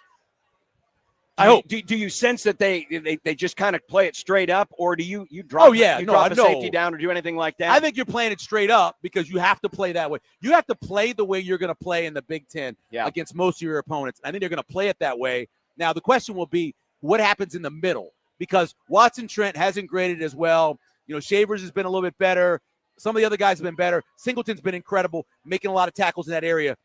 I hope. Do you sense that they just kind of play it straight up, or do you drop? Drop a safety down or do anything like that? I think you're playing it straight up because you have to play that way. You have to play the way you're going to play in the Big Ten against most of your opponents. I think they're going to play it that way. Now the question will be what happens in the middle because Watson Trent hasn't graded as well. You know, Shavers has been a little bit better. Some of the other guys have been better. Singleton's been incredible, making a lot of tackles in that area.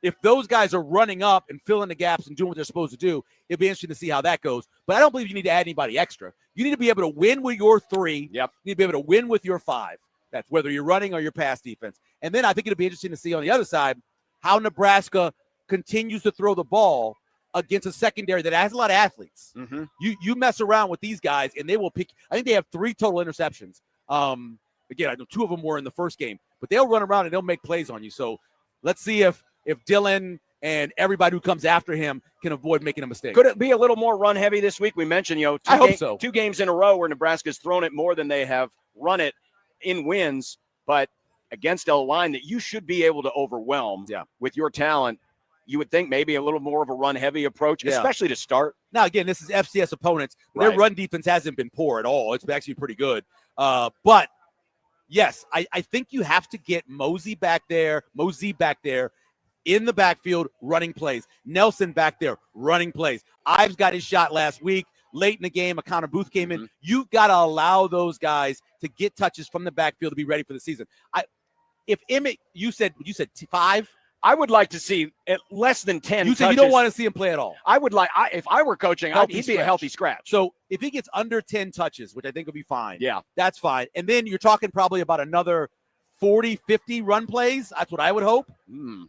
If those guys are running up and filling the gaps and doing what they're supposed to do, it'll be interesting to see how that goes. But I don't believe you need to add anybody extra. You need to be able to win with your 3. Yep. You need to be able to win with your 5. That's whether you're running or your pass defense. And then I think it'll be interesting to see on the other side how Nebraska continues to throw the ball against a secondary that has a lot of athletes. Mm-hmm. You mess around with these guys, and they will pick. I think they have 3 total interceptions. Again, I know 2 of them were in the first game. But they'll run around and they'll make plays on you. So let's see if Dylan and everybody who comes after him can avoid making a mistake. Could it be a little more run heavy this week? We mentioned, I hope so. 2 games in a row where Nebraska's thrown it more than they have run it in wins, but against a line that you should be able to overwhelm with your talent. You would think maybe a little more of a run heavy approach, especially to start. Now, again, this is FCS opponents. Their run defense hasn't been poor at all. It's actually pretty good. But yes, I think you have to get Mosey back there in the backfield running plays. Nelson back there running plays. Ives got his shot last week. Late in the game, a Connor Booth came in. You've got to allow those guys to get touches from the backfield to be ready for the season. if Emmett, you said 5. I would like to see at less than 10 You touches. said you don't want to see him play at all. I would like, if I were coaching, he'd be a healthy scratch. So if he gets under 10 touches, which I think would be fine, yeah, that's fine. And then you're talking probably about another 40, 50 run plays. That's what I would hope. Because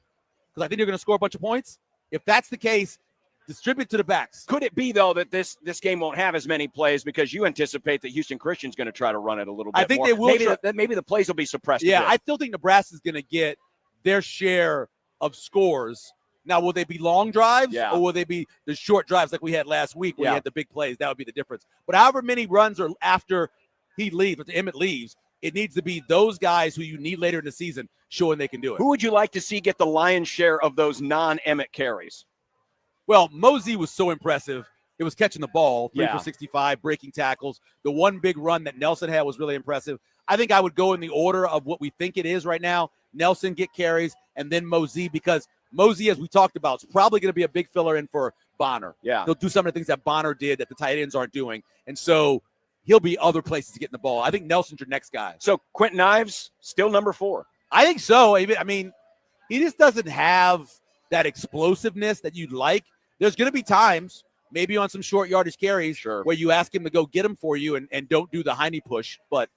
I think you're going to score a bunch of points. If that's the case, distribute to the backs. Could it be, though, that this game won't have as many plays because you anticipate that Houston Christian's going to try to run it a little bit I think more? they will. Maybe the plays will be suppressed. Yeah, I still think Nebraska's going to get their share of scores. Now, will they be long drives or will they be the short drives like we had last week where you had the big plays? That would be the difference. But however many runs are after he leaves, after Emmett leaves, it needs to be those guys who you need later in the season showing they can do it. Who would you like to see get the lion's share of those non-Emmett carries? Well, Mosey was so impressive. It was catching the ball, 3 for 65, breaking tackles. The one big run that Nelson had was really impressive. I think I would go in the order of what we think it is right now. Nelson get carries, and then Mosey, because Mosey, as we talked about, is probably going to be a big filler in for Bonner. Yeah. He'll do some of the things that Bonner did that the tight ends aren't doing. And so he'll be other places to get in the ball. I think Nelson's your next guy. So Quentin Ives, still number 4. I think so. I mean, he just doesn't have that explosiveness that you'd like. There's going to be times, maybe on some short yardage carries, where you ask him to go get them for you and don't do the Heine push. But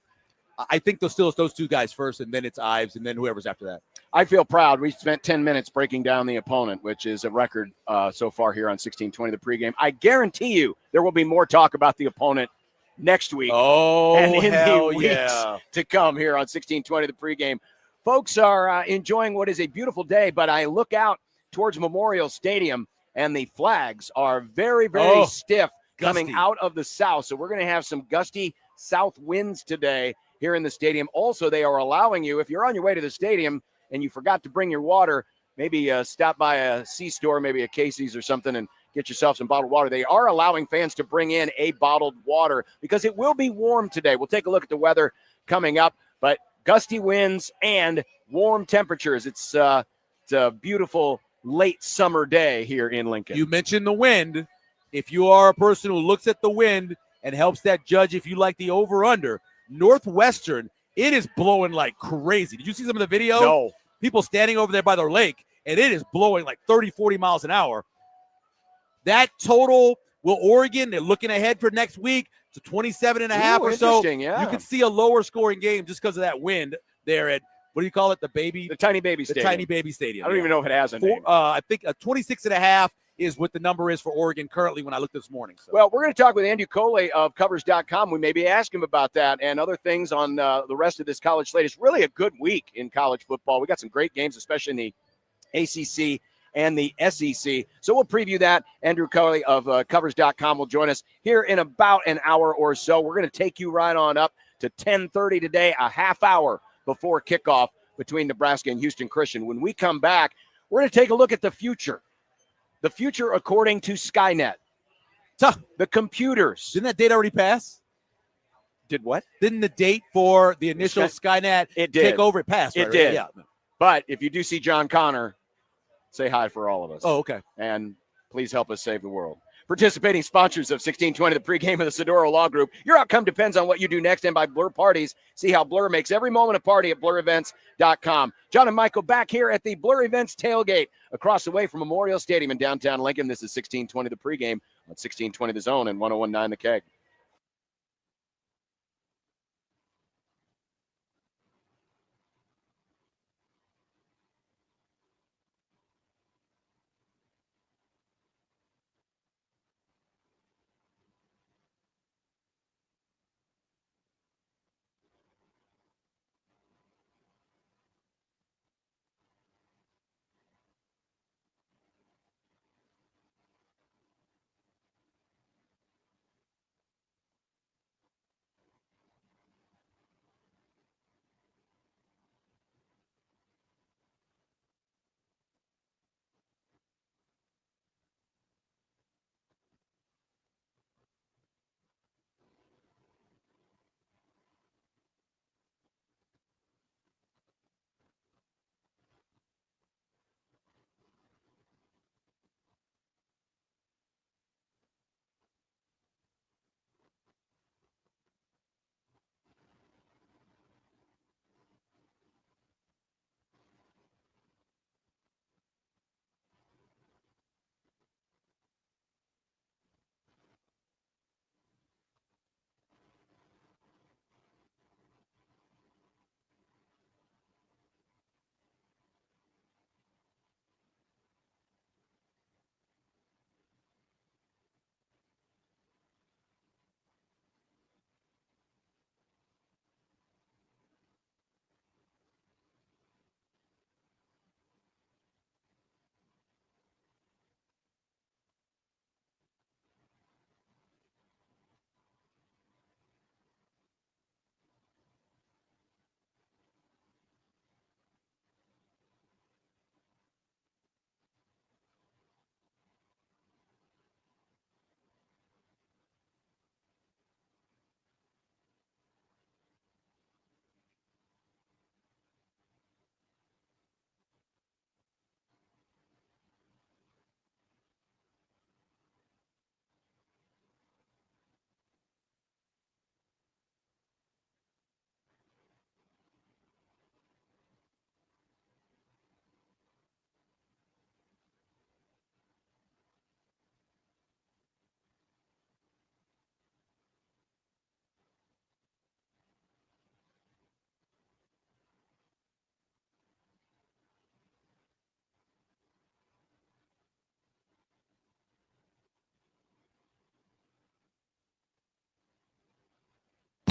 I think those two guys first, and then it's Ives, and then whoever's after that. I feel proud. We spent 10 minutes breaking down the opponent, which is a record so far here on 1620 the pregame. I guarantee you there will be more talk about the opponent next week and in the weeks to come here on 1620 the pregame. Folks are enjoying what is a beautiful day, but I look out towards Memorial Stadium, and the flags are very, very stiff coming out of the south. So we're going to have some gusty south winds today here in the stadium. Also, they are allowing you, if you're on your way to the stadium and you forgot to bring your water, maybe stop by a C-store, maybe a Casey's or something, and get yourself some bottled water. They are allowing fans to bring in a bottled water because it will be warm today. We'll take a look at the weather coming up, but gusty winds and warm temperatures. It's a beautiful late summer day here in Lincoln. You mentioned the wind. If you are a person who looks at the wind and helps that judge if you like the over-under, Northwestern, it is blowing like crazy. Did you see some of the video? No. People standing over there by their lake, and it is blowing like 30, 40 miles an hour. That total, will Oregon, they're looking ahead for next week to 27.5 or so. Yeah. You could see a lower scoring game just because of that wind there at, what do you call it? The Tiny Baby Stadium. Tiny Baby Stadium. I don't even know if it has a name. I think 26.5 is what the number is for Oregon currently when I looked this morning. So. Well, we're going to talk with Andrew Coley of Covers.com. We maybe ask him about that and other things on the rest of this college slate. It's really a good week in college football. We got some great games, especially in the ACC and the SEC. So we'll preview that. Andrew Coley of Covers.com will join us here in about an hour or so. We're going to take you right on up to 10:30 today, a half hour before kickoff between Nebraska and Houston Christian. When we come back, we're going to take a look at the future. The future according to Skynet. The computers. Didn't that date already pass? Did what? Didn't the date for the initial Skynet takeover it passed? It did. Yeah. But if you do see John Connor, say hi for all of us. Oh, okay. And please help us save the world. Participating sponsors of 1620, the pregame of the Sedoro Law Group. Your outcome depends on what you do next, and by Blur Parties. See how Blur makes every moment a party at blurevents.com. John and Michael back here at the Blur Events tailgate across the way from Memorial Stadium in downtown Lincoln. This is 1620, the pregame on 1620 The Zone and 101.9 The Keg.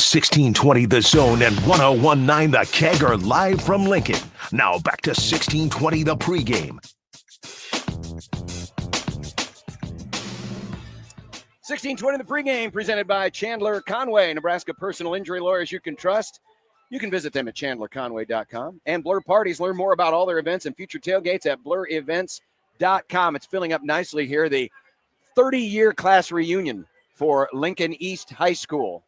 1620 The Zone and 1019 The Keg are live from Lincoln. Now back to 1620 The Pregame. 1620 The Pregame, presented by Chandler Conway, Nebraska personal injury lawyers you can trust. You can visit them at chandlerconway.com. And Blur Parties, learn more about all their events and future tailgates at blurevents.com. It's filling up nicely here. The 30-year class reunion for Lincoln East High School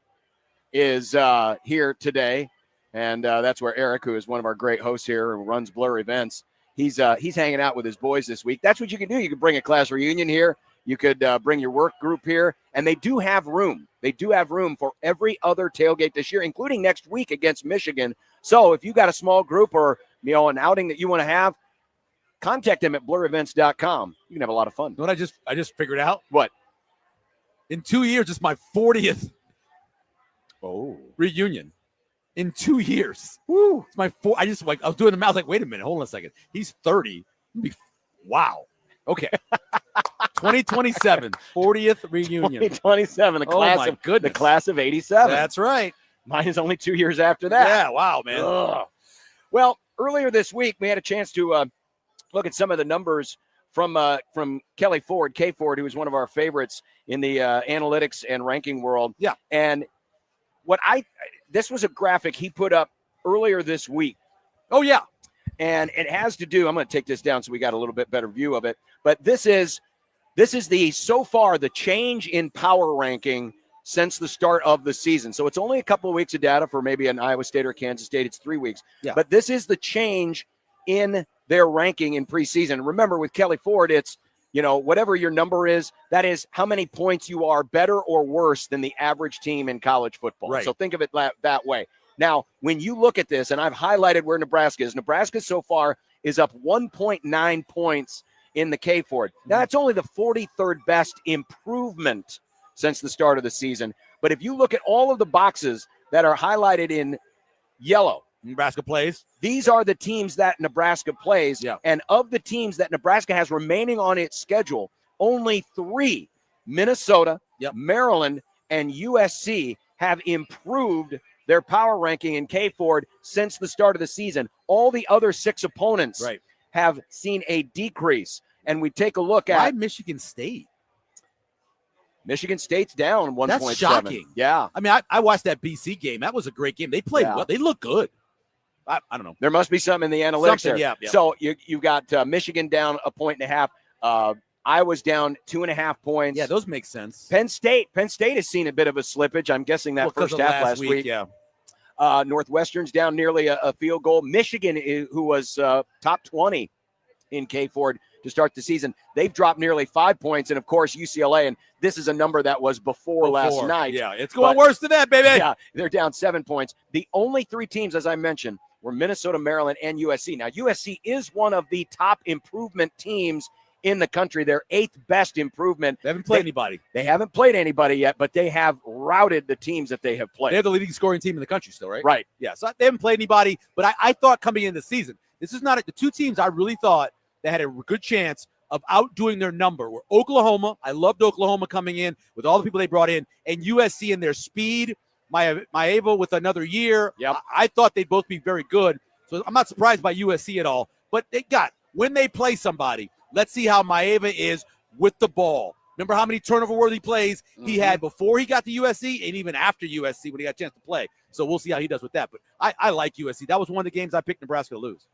is here today. And that's where Eric, who is one of our great hosts here and runs Blur Events, he's hanging out with his boys this week. That's what you can do. You can bring a class reunion here. You could bring your work group here, and they do have room. They do have room for every other tailgate this year, including next week against Michigan. So if you got a small group or an outing that you want to have, contact them at blurevents.com. You can have a lot of fun. You know what I just figured out? What? In 2 years, it's my 40th reunion. In 2 years. Woo. It's my I was doing the math, like, wait a minute, hold on a second. He's 30. Wow. Okay. 2027, 40th reunion. 2027, the class of 87. That's right. Mine is only 2 years after that. Yeah, wow, man. Ugh. Well, earlier this week, we had a chance to look at some of the numbers from Kelly Ford, K Ford, who is one of our favorites in the analytics and ranking world. Yeah. And this was a graphic he put up earlier this week. Oh, yeah. And it has to do, I'm going to take this down so we got a little bit better view of it. But this is the change in power ranking since the start of the season. So it's only a couple of weeks of data for maybe an Iowa State or Kansas State. It's 3 weeks. Yeah. But this is the change in their ranking in preseason. Remember, with Kelly Ford, it's, whatever your number is, that is how many points you are better or worse than the average team in college football. Right. So think of it that way. Now, when you look at this, and I've highlighted where Nebraska is, Nebraska so far is up 1.9 points in the K Ford. Now, that's only the 43rd best improvement since the start of the season. But if you look at all of the boxes that are highlighted in yellow, Nebraska plays. These are the teams that Nebraska plays. Yeah. And of the teams that Nebraska has remaining on its schedule, only 3, Minnesota, Maryland, and USC, have improved their power ranking in K Ford since the start of the season. All the other 6 opponents have seen a decrease. And we take a look at Michigan State. Michigan State's down 1.7. That's shocking. Yeah. I mean, I watched that BC game. That was a great game. They played well. They look good. I don't know. There must be something in the analytics there. Yeah. So you got Michigan down 1.5. Iowa's down 2.5 points. Yeah, those make sense. Penn State has seen a bit of a slippage. I'm guessing that first half last week. Yeah. Northwestern's down nearly a field goal. Michigan, who was top 20 in K Ford to start the season, they've dropped nearly 5 points. And, of course, UCLA, and this is a number that was before last night. Yeah, it's going worse than that, baby. Yeah, they're down 7 points. The only 3 teams, as I mentioned, were Minnesota, Maryland, and USC. Now, USC is one of the top improvement teams in the country. Their 8th best improvement. They haven't played anybody. They haven't played anybody yet, but they have routed the teams that they have played. They're the leading scoring team in the country still, right? Right. Yeah, so they haven't played anybody, but I thought coming into the season, this is not the 2 teams I really thought that had a good chance of outdoing their number were Oklahoma. I loved Oklahoma coming in with all the people they brought in, and USC and their speed. Maeva with another year. Yep. I thought they'd both be very good. So I'm not surprised by USC at all. But when they play somebody, let's see how Maeva is with the ball. Remember how many turnover-worthy plays he had before he got to USC and even after USC when he got a chance to play. So we'll see how he does with that. But I like USC. That was one of the games I picked Nebraska to lose.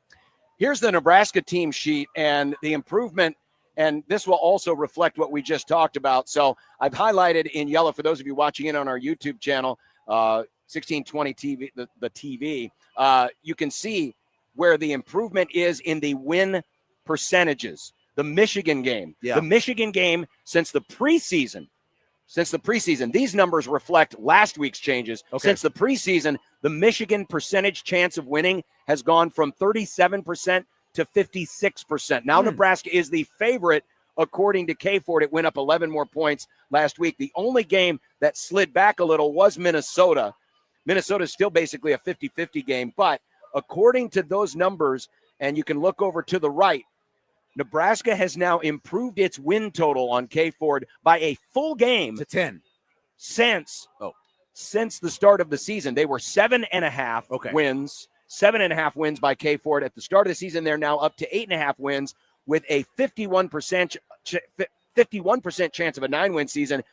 Here's the Nebraska team sheet and the improvement, and this will also reflect what we just talked about. So I've highlighted in yellow for those of you watching in on our YouTube channel, 1620 TV, the TV. You can see where the improvement is in the win percentages. The Michigan game. Yeah. The Michigan game since the preseason. These numbers reflect last week's changes. Okay. Since the preseason, the Michigan percentage chance of winning has gone from 37% to 56%. Now Nebraska is the favorite according to K Ford. It went up 11 more points last week. The only game that slid back a little was Minnesota. Minnesota is still basically a 50-50 game, but according to those numbers, and you can look over to the right, Nebraska has now improved its win total on K Ford by a full game to 10 since since the start of the season. They were 7.5 wins, 7.5 wins by K Ford at the start of the season. They're now up to 8.5 wins with a 51% chance of a 9-win season,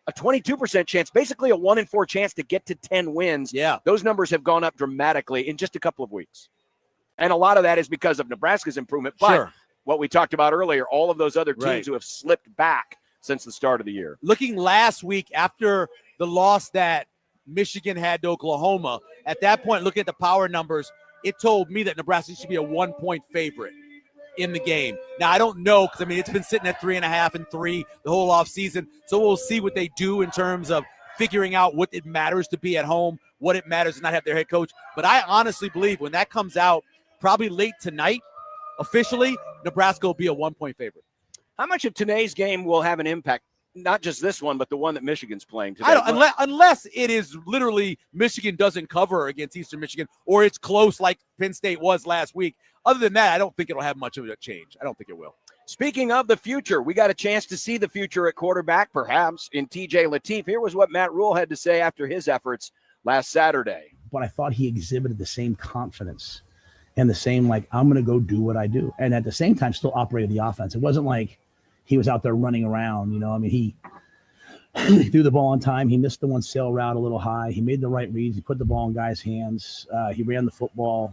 a 22% chance, basically a 1 in 4 chance to get to 10 wins. Yeah. Those numbers have gone up dramatically in just a couple of weeks. And a lot of that is because of Nebraska's improvement. But what we talked about earlier, all of those other teams who have slipped back since the start of the year. Looking last week after the loss that Michigan had to Oklahoma, at that point, looking at the power numbers, it told me that Nebraska should be a 1-point favorite in the game. Now, I don't know, because, it's been sitting at 3.5 and 3 the whole offseason, so we'll see what they do in terms of figuring out what it matters to be at home, what it matters to not have their head coach. But I honestly believe when that comes out, probably late tonight, officially, Nebraska will be a 1-point favorite. How much of today's game will have an impact? Not just this one, but the one that Michigan's playing today. Unless it is literally Michigan doesn't cover against Eastern Michigan, or it's close like Penn State was last week. Other than that, I don't think it'll have much of a change. I don't think it will. Speaking of the future, we got a chance to see the future at quarterback, perhaps, in TJ Lateef. Here was what Matt Rule had to say after his efforts last Saturday. But I thought he exhibited the same confidence and the same, I'm going to go do what I do. And at the same time, still operated the offense. It wasn't like he was out there running around, he threw the ball on time. He missed the one sail route a little high. He made the right reads. He put the ball in guys' hands. He ran the football,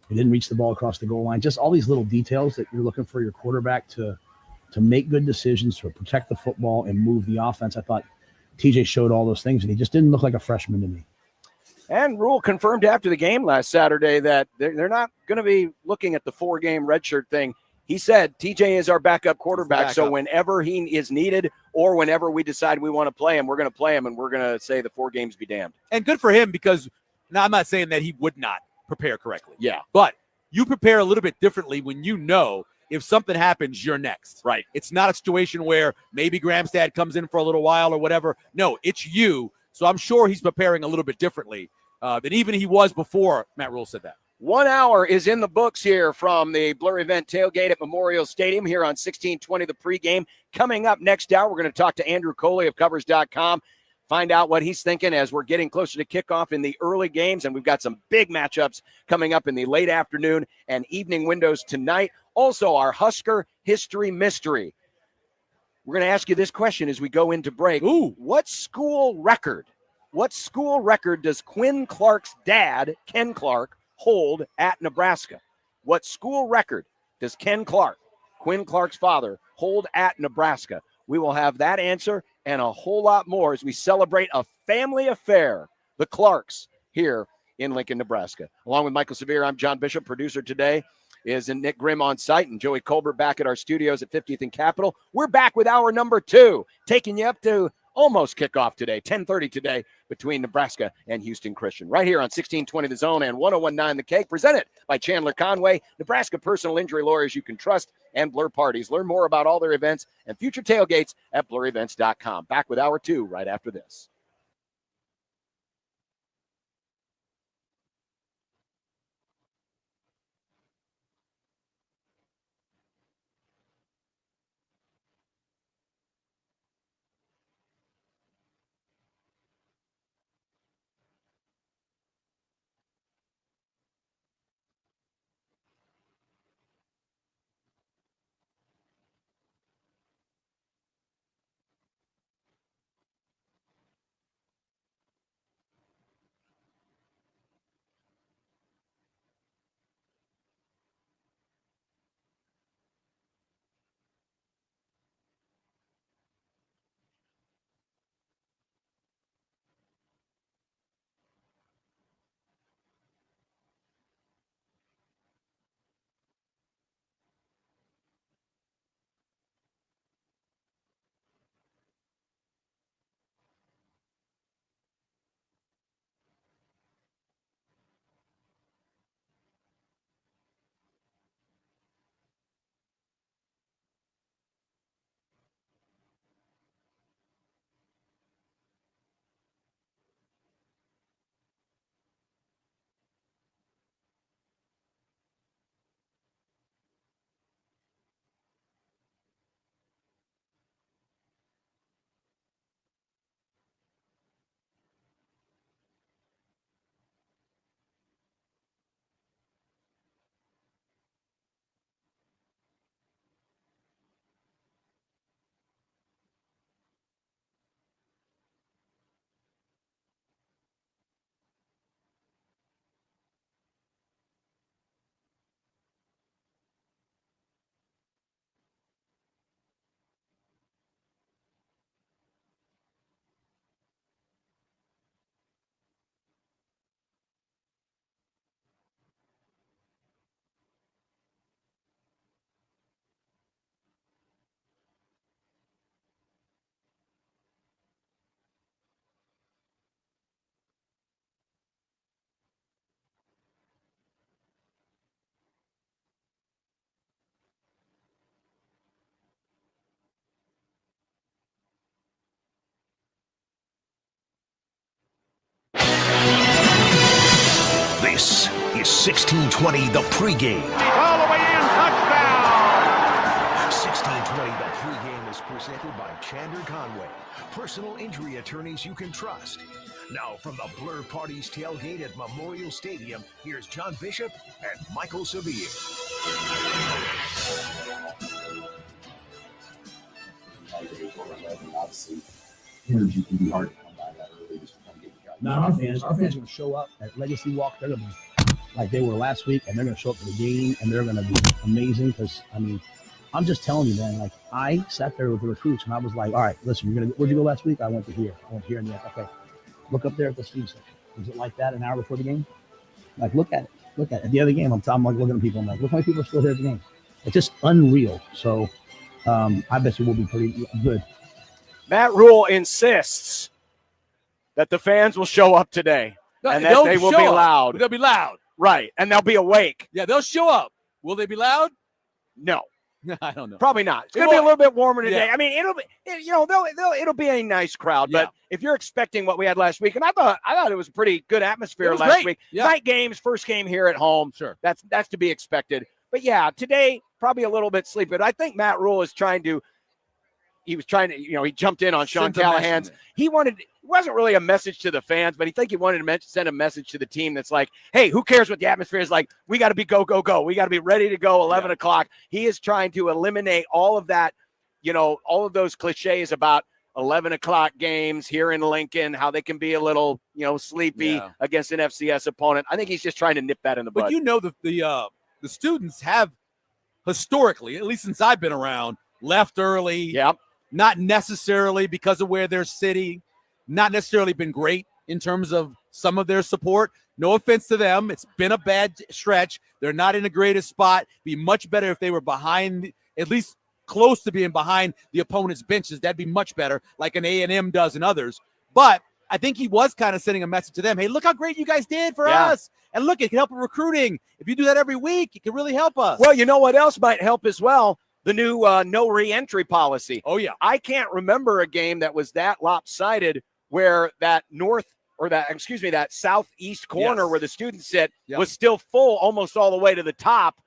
he didn't reach the ball across the goal line. Just all these little details that you're looking for your quarterback to make good decisions, to protect the football and move the offense. I thought TJ showed all those things, and he just didn't look like a freshman to me. And Rule confirmed after the game last Saturday that they're not going to be looking at the 4-game redshirt thing. He said TJ is our backup quarterback, so whenever he is needed or whenever we decide we want to play him, we're going to play him, and we're going to say the 4 games be damned. And good for him, because now I'm not saying that he would not prepare correctly. Yeah. But you prepare a little bit differently when you know if something happens, you're next. Right. It's not a situation where maybe Gramstad comes in for a little while or whatever. No, it's you. So I'm sure he's preparing a little bit differently than even he was before Matt Rule said that. 1 hour is in the books here from the Blur Event tailgate at Memorial Stadium here on 1620 The Pregame. Coming up next hour, we're going to talk to Andrew Coley of Covers.com, find out what he's thinking as we're getting closer to kickoff in the early games, and we've got some big matchups coming up in the late afternoon and evening windows tonight. Also, our Husker History Mystery. We're going to ask you this question as we go into break. What school record does Quinn Clark's dad, Ken Clark, hold at Nebraska? What school record does Ken Clark, Quinn Clark's father, hold at Nebraska? We will have that answer and a whole lot more as we celebrate a family affair, the Clarks, here in Lincoln, Nebraska. Along with Michael Severe, I'm John Bishop. Producer today is Nick Grimm on site, and Joey Colbert back at our studios at 50th and Capitol. We're back with hour number 2, taking you up to almost kickoff today, 10:30 today, between Nebraska and Houston Christian. Right here on 1620 The Zone and 1019 The Cake, presented by Chandler Conway, Nebraska personal injury lawyers you can trust, and Blur Parties. Learn more about all their events and future tailgates at blurevents.com. Back with hour 2 right after this. 1620 The Pregame. He's all the way in. Touchdown. 1620 The Pregame is presented by Chandler Conway, personal injury attorneys you can trust. Now from the Blur Parties tailgate at Memorial Stadium, here's John Bishop and Michael Severe. Obviously, energy can be hard to come by that early. Just to come get you guys. No, our fans are going to show up at Legacy Walk. They're going to be like they were last week, and they're going to show up for the game, and they're going to be amazing. Because I mean, I'm just telling you, man. Like I sat there with the recruits, and I was like, "All right, listen, where'd you go last week? I went to here. I went here, and yeah, okay. Look up there at the student section. Was it like that an hour before the game? Like, look at it. Look at it. At the other game, I'm like looking at people. I'm like, look how many people are still here at the game. It's just unreal. So I bet you we'll be pretty good. Matt Rule insists that the fans will show up today and that they will be loud. They'll be loud. Right. And they'll be awake. Yeah, they'll show up. Will they be loud? No. I don't know. Probably not. It's going to be a little bit warmer today. Yeah. I mean, it'll be a nice crowd. But if you're expecting what we had last week, and I thought it was a pretty good atmosphere last week. Yeah. Night games, first game here at home. Sure. That's to be expected. But yeah, today probably a little bit sleepy. But I think Matt Rule is trying to. He was trying to, he jumped in on Sean Callahan's. It wasn't really a message to the fans, but he wanted to send a message to the team that's like, hey, who cares what the atmosphere is like? We got to be go, go, go. We got to be ready to go 11 o'clock. He is trying to eliminate all of that, all of those cliches about 11 o'clock games here in Lincoln, how they can be a little, sleepy against an FCS opponent. I think he's just trying to nip that in the bud. But the students have historically, at least since I've been around, left early. Yep. Not necessarily because of where they're sitting, not necessarily been great in terms of some of their support. No offense to them. It's been a bad stretch. They're not in the greatest spot. Be much better if they were behind, at least close to being behind the opponent's benches. That'd be much better, like an A&M does and others. But I think he was kind of sending a message to them. Hey, look how great you guys did for us. And look, it can help with recruiting. If you do that every week, it can really help us. Well, you know what else might help as well? The new no re-entry policy. Oh, yeah. I can't remember a game that was that lopsided where that southeast corner where the students sit was still full almost all the way to the top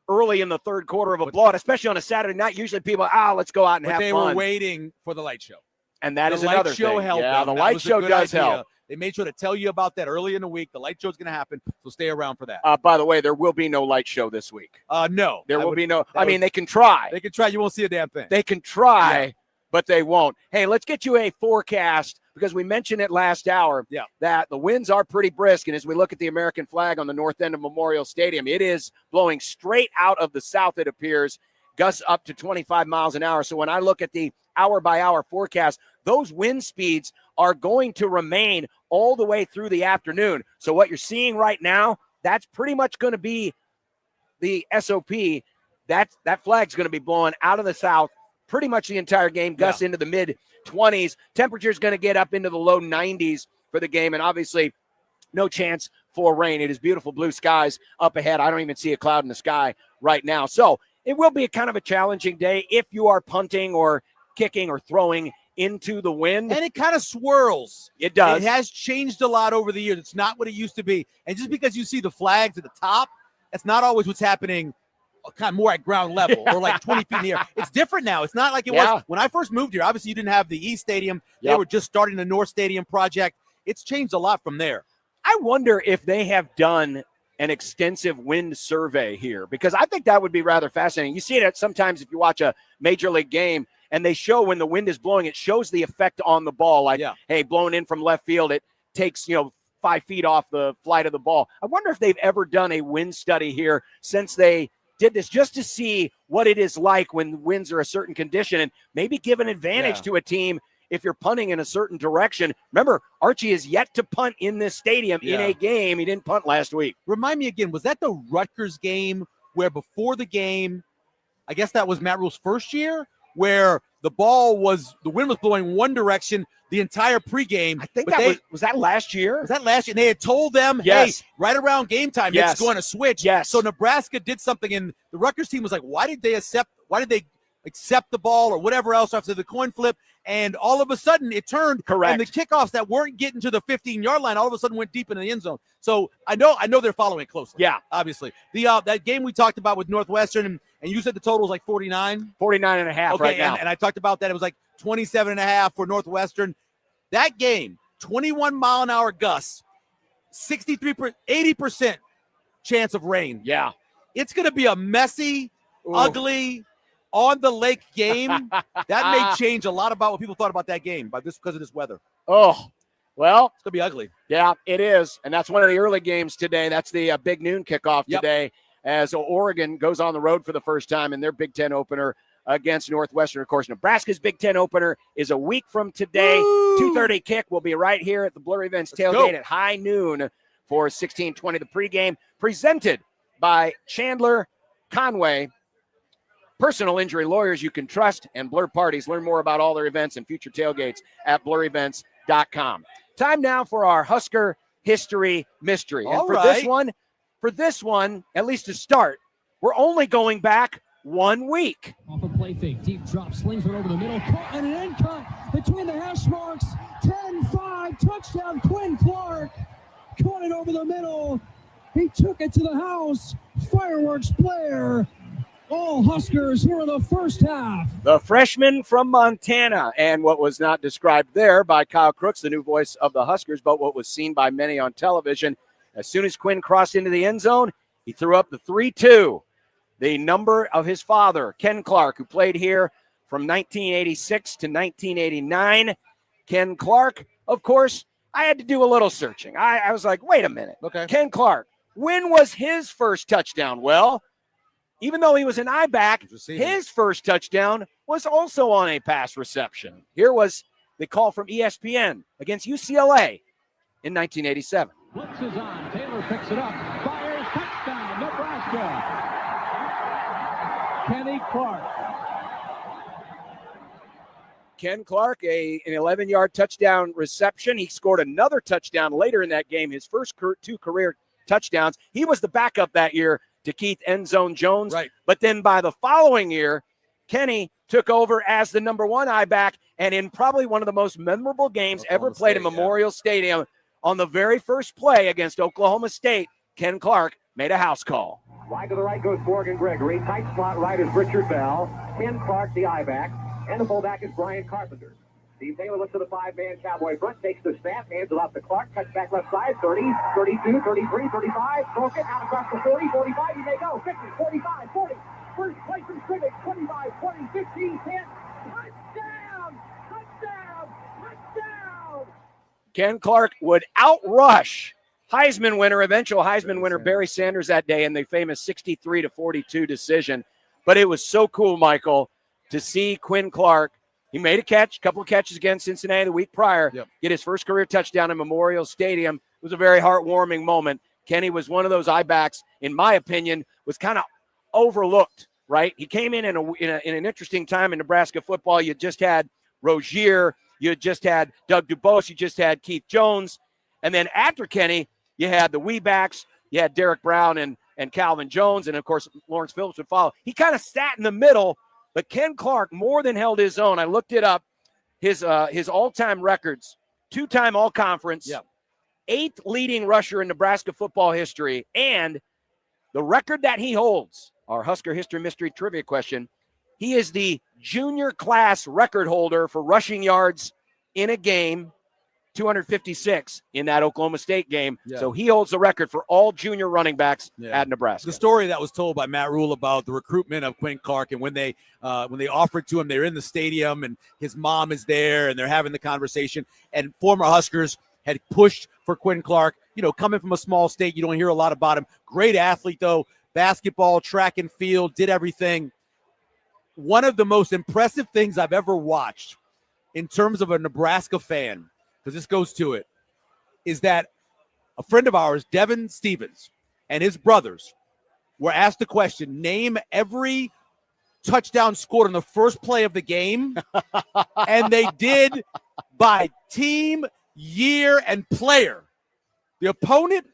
early in the third quarter of a blowout, especially on a Saturday night. Usually people, let's go out and have fun. They were waiting for the light show. And that is another thing. The light show helped them. The light show does help. They made sure to tell you about that early in the week. The light show is going to happen, so stay around for that. By the way, there will be no light show this week. No. There will be no – they can try. They can try. You won't see a damn thing. They can try, but they won't. Hey, let's get you a forecast because we mentioned it last hour that the winds are pretty brisk. And as we look at the American flag on the north end of Memorial Stadium, it is blowing straight out of the south, it appears, gusts up to 25 miles an hour. So when I look at the hour-by-hour forecast, those wind speeds are going to remain all the way through the afternoon. So what you're seeing right now, that's pretty much going to be the SOP. That flag's going to be blowing out of the south pretty much the entire game, gusts into the mid-20s. Temperature's going to get up into the low 90s for the game, and obviously no chance for rain. It is beautiful blue skies up ahead. I don't even see a cloud in the sky right now. So it will be a kind of a challenging day if you are punting or kicking or throwing into the wind. And it kind of swirls. It does. It has changed a lot over the years. It's not what it used to be. And just because you see the flags at the top, that's not always what's happening kind of more at ground level or like 20 feet in the air. It's different now. It's not like it was when I first moved here. Obviously, you didn't have the East Stadium. They were just starting the North Stadium project. It's changed a lot from there. I wonder if they have done an extensive wind survey here because I think that would be rather fascinating. You see it sometimes if you watch a major league game and they show when the wind is blowing, it shows the effect on the ball. Like, hey, blowing in from left field, it takes, 5 feet off the flight of the ball. I wonder if they've ever done a wind study here since they did this just to see what it is like when winds are a certain condition and maybe give an advantage to a team if you're punting in a certain direction. Remember, Archie is yet to punt in this stadium in a game. He didn't punt last week. Remind me again, was that the Rutgers game where before the game, I guess that was Matt Rule's first year, where the wind was blowing one direction the entire pregame? I think was that last year? Was that last year? And they had told them, hey, right around game time, it's going to switch. Yes. So Nebraska did something, and the Rutgers team was like, why did they accept the ball or whatever else after the coin flip, and all of a sudden it turned. Correct. And the kickoffs that weren't getting to the 15-yard line all of a sudden went deep into the end zone. So I know they're following it closely. Yeah. Obviously. That game we talked about with Northwestern, and you said the total was like 49? 49.5 right now. And I talked about that. It was like 27.5 for Northwestern. That game, 21-mile-an-hour gusts, 80% chance of rain. Yeah. It's going to be a messy, ugly, on-the-lake game. That may change a lot about what people thought about that game because of this weather. Oh, well. It's going to be ugly. Yeah, it is. And that's one of the early games today. That's the big noon kickoff today as Oregon goes on the road for the first time in their Big Ten opener against Northwestern. Of course, Nebraska's Big Ten opener is a week from today. 2:30 kick. We'll be right here at the Blur Events tailgate at high noon for 1620. The pregame presented by Chandler Conway, personal injury lawyers you can trust, and Blur Parties. Learn more about all their events and future tailgates at blurevents.com. Time now for our Husker History Mystery. And for this one, at least to start, we're only going back 1 week. Off a play fake, deep drop, slings one over the middle, caught and an end cut between the hash marks. 10-5, touchdown, Quinn Clark. Caught it over the middle. He took it to the house. Fireworks Blair. All Huskers here in the first half. The freshman from Montana, and what was not described there by Kyle Crooks, the new voice of the Huskers, but what was seen by many on television. As soon as Quinn crossed into the end zone, he threw up the 3-2. The number of his father, Ken Clark, who played here from 1986 to 1989. Ken Clark, of course, I had to do a little searching. I was like, wait a minute. Okay. Ken Clark, when was his first touchdown? Well, even though he was an I-back, his first touchdown was also on a pass reception. Here was the call from ESPN against UCLA in 1987. Blitz is on. Taylor picks it up. Fires. Touchdown, Nebraska. Kenny Clark. Ken Clark, an 11-yard touchdown reception. He scored another touchdown later in that game, his first 2 career touchdowns. He was the backup that year to Keith Endzone Jones. Right. But then by the following year, Kenny took over as the number 1 I-back, and in probably one of the most memorable games ever played in Memorial Stadium, on the very first play against Oklahoma State, Ken Clark made a house call. Wide to the right goes Morgan Gregory. Tight slot right is Richard Bell. Ken Clark, the I-back. And the fullback is Brian Carpenter. Steve Taylor looks to the 5-man Cowboy front, takes the snap, hands it off to Clark, cuts back left side, 30, 32, 33, 35, broke it, out across the 40, 45, he may go, 50, 45, 40, first place in scrimmage, 25, 20, 15, 10, touchdown, touchdown, touchdown! Ken Clark would outrush eventual Heisman winner Barry Sanders that day in the famous 63-42 decision. But it was so cool, Michael, to see Quinn Clark. He made a couple of catches against Cincinnati the week prior, get his first career touchdown in Memorial Stadium. It was a very heartwarming moment. Kenny was one of those I-backs, in my opinion, was kind of overlooked, right? He came in an interesting time in Nebraska football. You just had Rozier, you just had Doug Dubose, you just had Keith Jones. And then after Kenny, you had the wee-backs, you had Derek Brown and Calvin Jones, and, of course, Lawrence Phillips would follow. He kind of sat in the middle. But Ken Clark more than held his own. I looked it up. His all-time records, 2-time all-conference, 8th leading rusher in Nebraska football history, and the record that he holds, our Husker History Mystery Trivia question, he is the junior class record holder for rushing yards in a game, 256 in that Oklahoma State game. Yeah. So he holds the record for all junior running backs at Nebraska. The story that was told by Matt Rule about the recruitment of Quinn Clark, and when they offered to him, they're in the stadium and his mom is there and they're having the conversation, and former Huskers had pushed for Quinn Clark. You know, coming from a small state, you don't hear a lot about him. Great athlete, though. Basketball, track and field, did everything. One of the most impressive things I've ever watched in terms of a Nebraska fan, because this goes to it, is that a friend of ours, Devin Stevens, and his brothers were asked the question, name every touchdown scored on the first play of the game, and they did by team, year, and player. The opponent,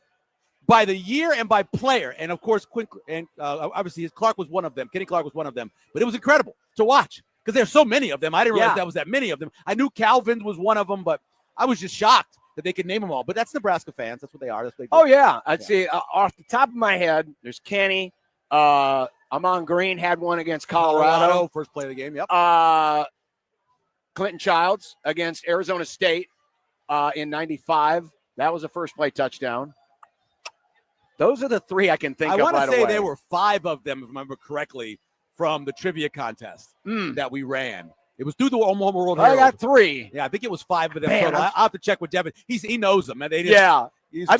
by the year and by player. And, of course, Quinn, and obviously Clark was one of them. Kenny Clark was one of them. But it was incredible to watch because there's so many of them. I didn't realize that was that many of them. I knew Calvin was one of them, but I was just shocked that they could name them all. But that's Nebraska fans. That's what they are. That's what they do. Oh, yeah. I'd say off the top of my head, there's Kenny. Amon Green had one against Colorado. First play of the game, yep. Clinton Childs against Arizona State in 95. That was a first play touchdown. Those are the three I can think of right away. I want to say there were 5 of them, if I remember correctly, from the trivia contest that we ran. It was through the Oklahoma World Herald. I got 3. Yeah, I think it was 5 of them total. I'll have to check with Devin. He knows them. I'd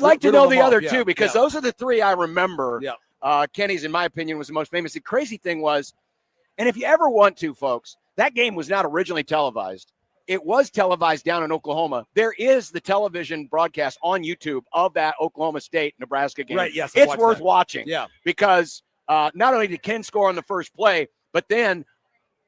like to know the other 2 because those are the 3 I remember. Yeah. Kenny's, in my opinion, was the most famous. The crazy thing was, and if you ever want to, folks, that game was not originally televised. It was televised down in Oklahoma. There is the television broadcast on YouTube of that Oklahoma State-Nebraska game. Right, yes. It's worth watching. Yeah. Because not only did Ken score on the first play, but then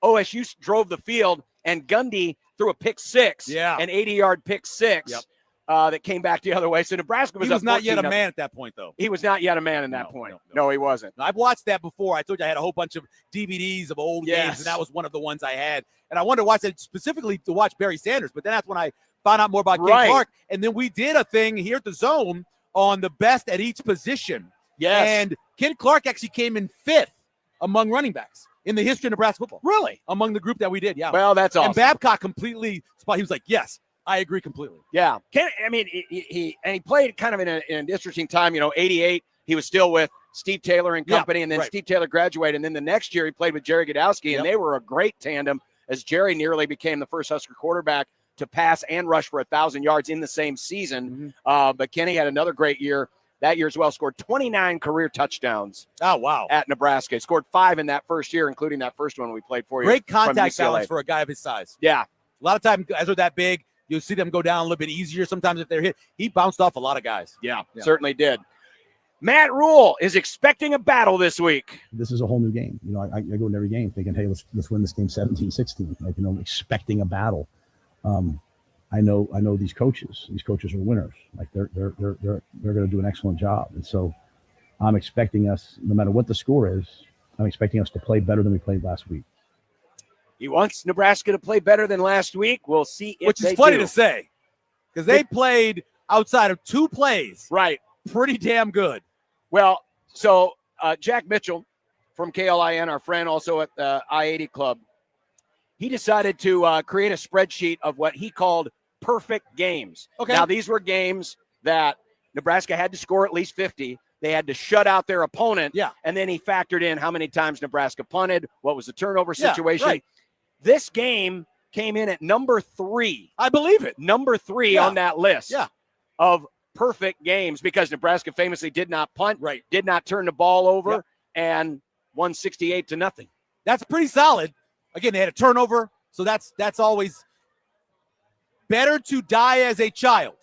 OSU drove the field and Gundy threw a pick 6, an 80-yard pick 6 that came back the other way. So Nebraska was not yet a man at that point, though. He was not yet a man in that point. No, he wasn't. I've watched that before. I told you I had a whole bunch of DVDs of old games, and that was one of the ones I had. And I wanted to watch it specifically to watch Barry Sanders, but then that's when I found out more about Ken Clark. And then we did a thing here at the Zone on the best at each position. Yes. And Ken Clark actually came in 5th among running backs in the history of Nebraska football. Really? Among the group that we did, yeah. Well, that's awesome. And Babcock completely – he was like, yes, I agree completely. Yeah. He played kind of in an interesting time. 88, he was still with Steve Taylor and company, and then Steve Taylor graduated. And then the next year he played with Jerry Godowski, and they were a great tandem as Jerry nearly became the first Husker quarterback to pass and rush for 1,000 yards in the same season. But Kenny had another great year that year as well, scored 29 career touchdowns. Oh, wow. At Nebraska. He scored 5 in that first year, including that first one we played for you. Great contact balance for a guy of his size. Yeah. A lot of times, guys they're that big, you'll see them go down a little bit easier sometimes if they're hit. He bounced off a lot of guys. Yeah. Certainly did. Matt Rule is expecting a battle this week. This is a whole new game. I go into every game thinking, hey, let's win this game 17-16. Expecting a battle. I know these coaches. These coaches are winners. Like they're going to do an excellent job. And so I'm expecting us, no matter what the score is, I'm expecting us to play better than we played last week. He wants Nebraska to play better than last week. We'll see if Which is funny to say because they played outside of 2 plays. Right. Pretty damn good. Well, so Jack Mitchell from KLIN, our friend also at the I-80 Club, he decided to create a spreadsheet of what he called perfect games. Okay. Now, these were games that Nebraska had to score at least 50. They had to shut out their opponent. Yeah. And then he factored in how many times Nebraska punted, what was the turnover situation. Right. This game came in at number 3. I believe it. Number 3 on that list of perfect games because Nebraska famously did not punt, did not turn the ball over, and won 68-0. That's pretty solid. Again, they had a turnover, so that's always better to die as a child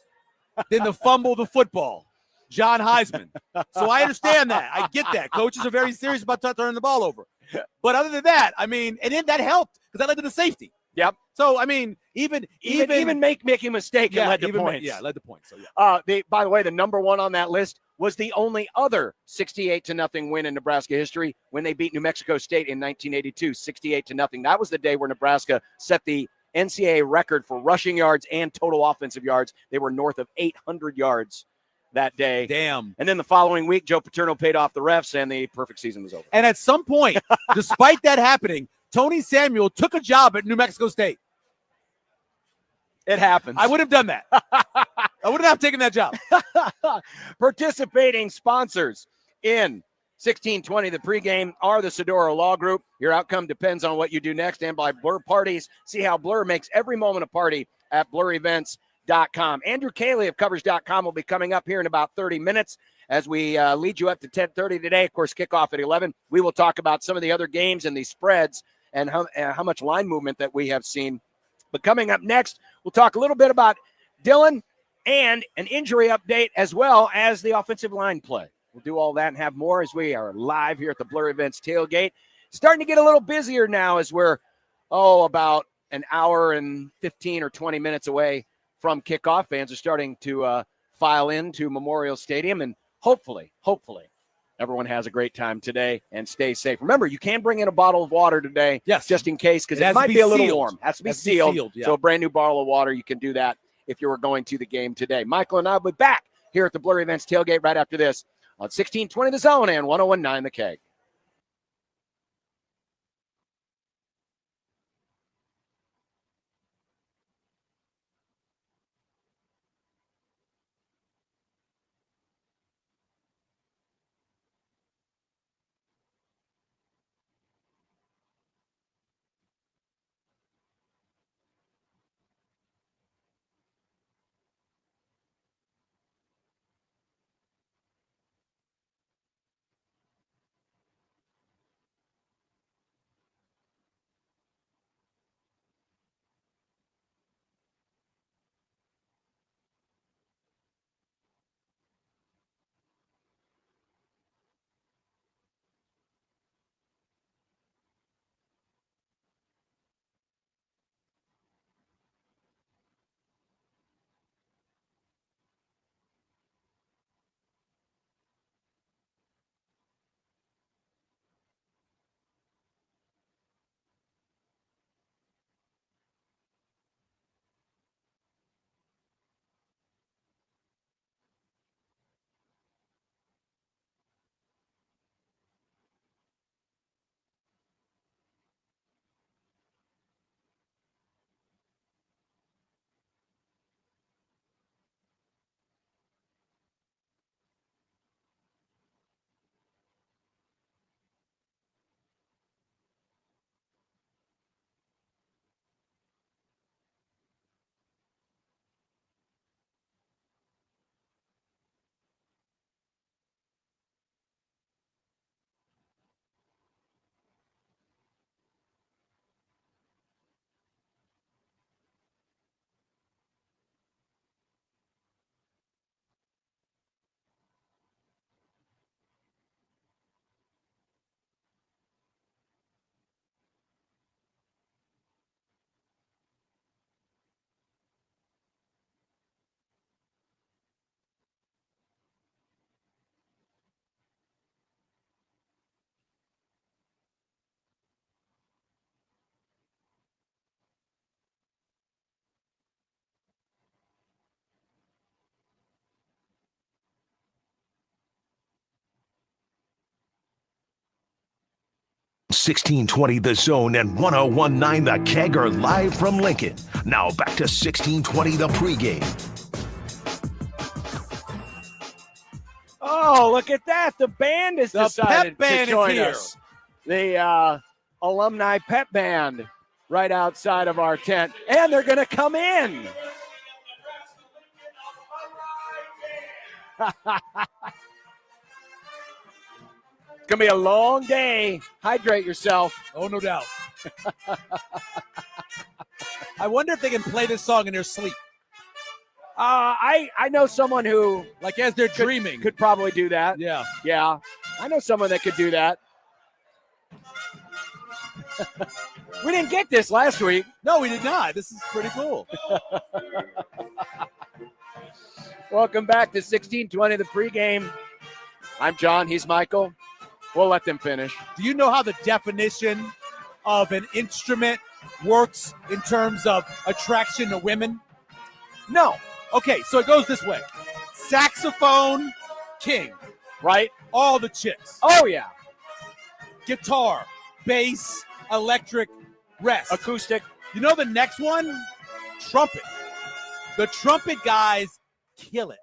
than to fumble the football. John Heisman. So I understand that. I get that. Coaches are very serious about turning the ball over. But other than that, and then that helped because that led to the safety. Yep. So, even making a mistake and led to points. Led to points. So, by the way, the number 1 on that list was the only other 68-0 win in Nebraska history when they beat New Mexico State in 1982, 68-0. That was the day where Nebraska set the NCAA record for rushing yards and total offensive yards. They were north of 800 yards that day. Damn. And then the following week, Joe Paterno paid off the refs, and the perfect season was over. And at some point, despite that happening, Tony Samuel took a job at New Mexico State. It happens. I would have done that. I would have taken that job. Participating sponsors in 1620, the pregame, are the Sedora Law Group. Your outcome depends on what you do next. And by Blur Parties, see how Blur makes every moment a party at blurevents.com. Andrew Cayley of Covers.com will be coming up here in about 30 minutes as we lead you up to 10:30 today. Of course, kickoff at 11. We will talk about some of the other games and the spreads and how much line movement that we have seen. But coming up next, we'll talk a little bit about Dylan and an injury update as well as the offensive line play. We'll do all that and have more as we are live here at the Blur Events tailgate. Starting to get a little busier now as we're, about an hour and 15 or 20 minutes away from kickoff. Fans are starting to file into Memorial Stadium, and hopefully, everyone has a great time today and stay safe. Remember, you can bring in a bottle of water today, just in case, because it might be a little warm. Has to be sealed. So a brand new bottle of water, you can do that if you were going to the game today. Michael and I will be back here at the Blurry Events Tailgate right after this on 1620 The Zone and 101.9 The Keg. $16.20 The Zone and 101.9 The Keg are live from Lincoln. Now back to $16.20 The Pregame. Oh, look at that. The band has decided to join us. The alumni pep band right outside of our tent. And they're going to come in. It's going to be a long day. Hydrate yourself. Oh, no doubt. I wonder if they can play this song in their sleep. I know someone who, like as they're dreaming, could probably do that. Yeah. I know someone that could do that. We didn't get this last week. No, we did not. This is pretty cool. Welcome back to 1620 The Pregame. I'm John. He's Michael. We'll let them finish. Do you know how the definition of an instrument works in terms of attraction to women? No. Okay, so it goes this way. Saxophone, king, right? All the chicks. Oh, yeah. Guitar, bass, electric, rest. Acoustic. You know the next one? Trumpet. The trumpet guys kill it.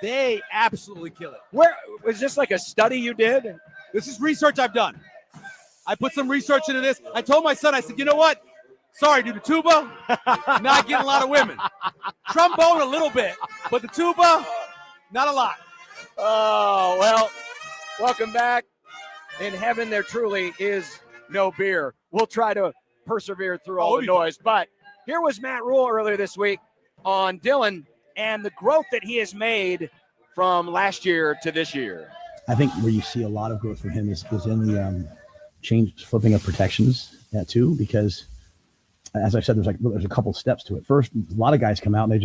They absolutely kill it. Where was this like a study you did? This is research I've done. I put some research into this. I told my son, I said, you know what? Sorry, dude, the tuba, not getting a lot of women. Trombone a little bit, but the tuba, not a lot. Oh, well, welcome back. In heaven, there truly is no beer. We'll try to persevere through all the noise. But here was Matt Rule earlier this week on Dylan and the growth that he has made from last year to this year. I think where you see a lot of growth from him is in the flipping of protections too, because as I said, there's a couple steps to it. First, a lot of guys come out and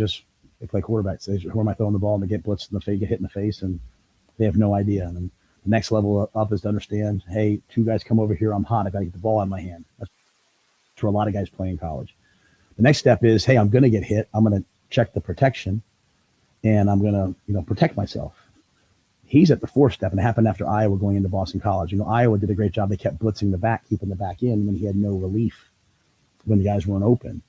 they play quarterbacks. Who am I throwing the ball? And they get blitzed and they get hit in the face. And They have no idea. And then the next level up is to understand, hey, 2 guys come over here, I'm hot, I got to get the ball out of my hand. That's where a lot of guys play in college. The next step is, hey, I'm going to get hit. I'm going to check the protection, and I'm going to, protect myself. He's at the 4th step, and it happened after Iowa going into Boston College. Iowa did a great job. They kept blitzing the back, keeping the back in when he had no relief when the guys weren't open.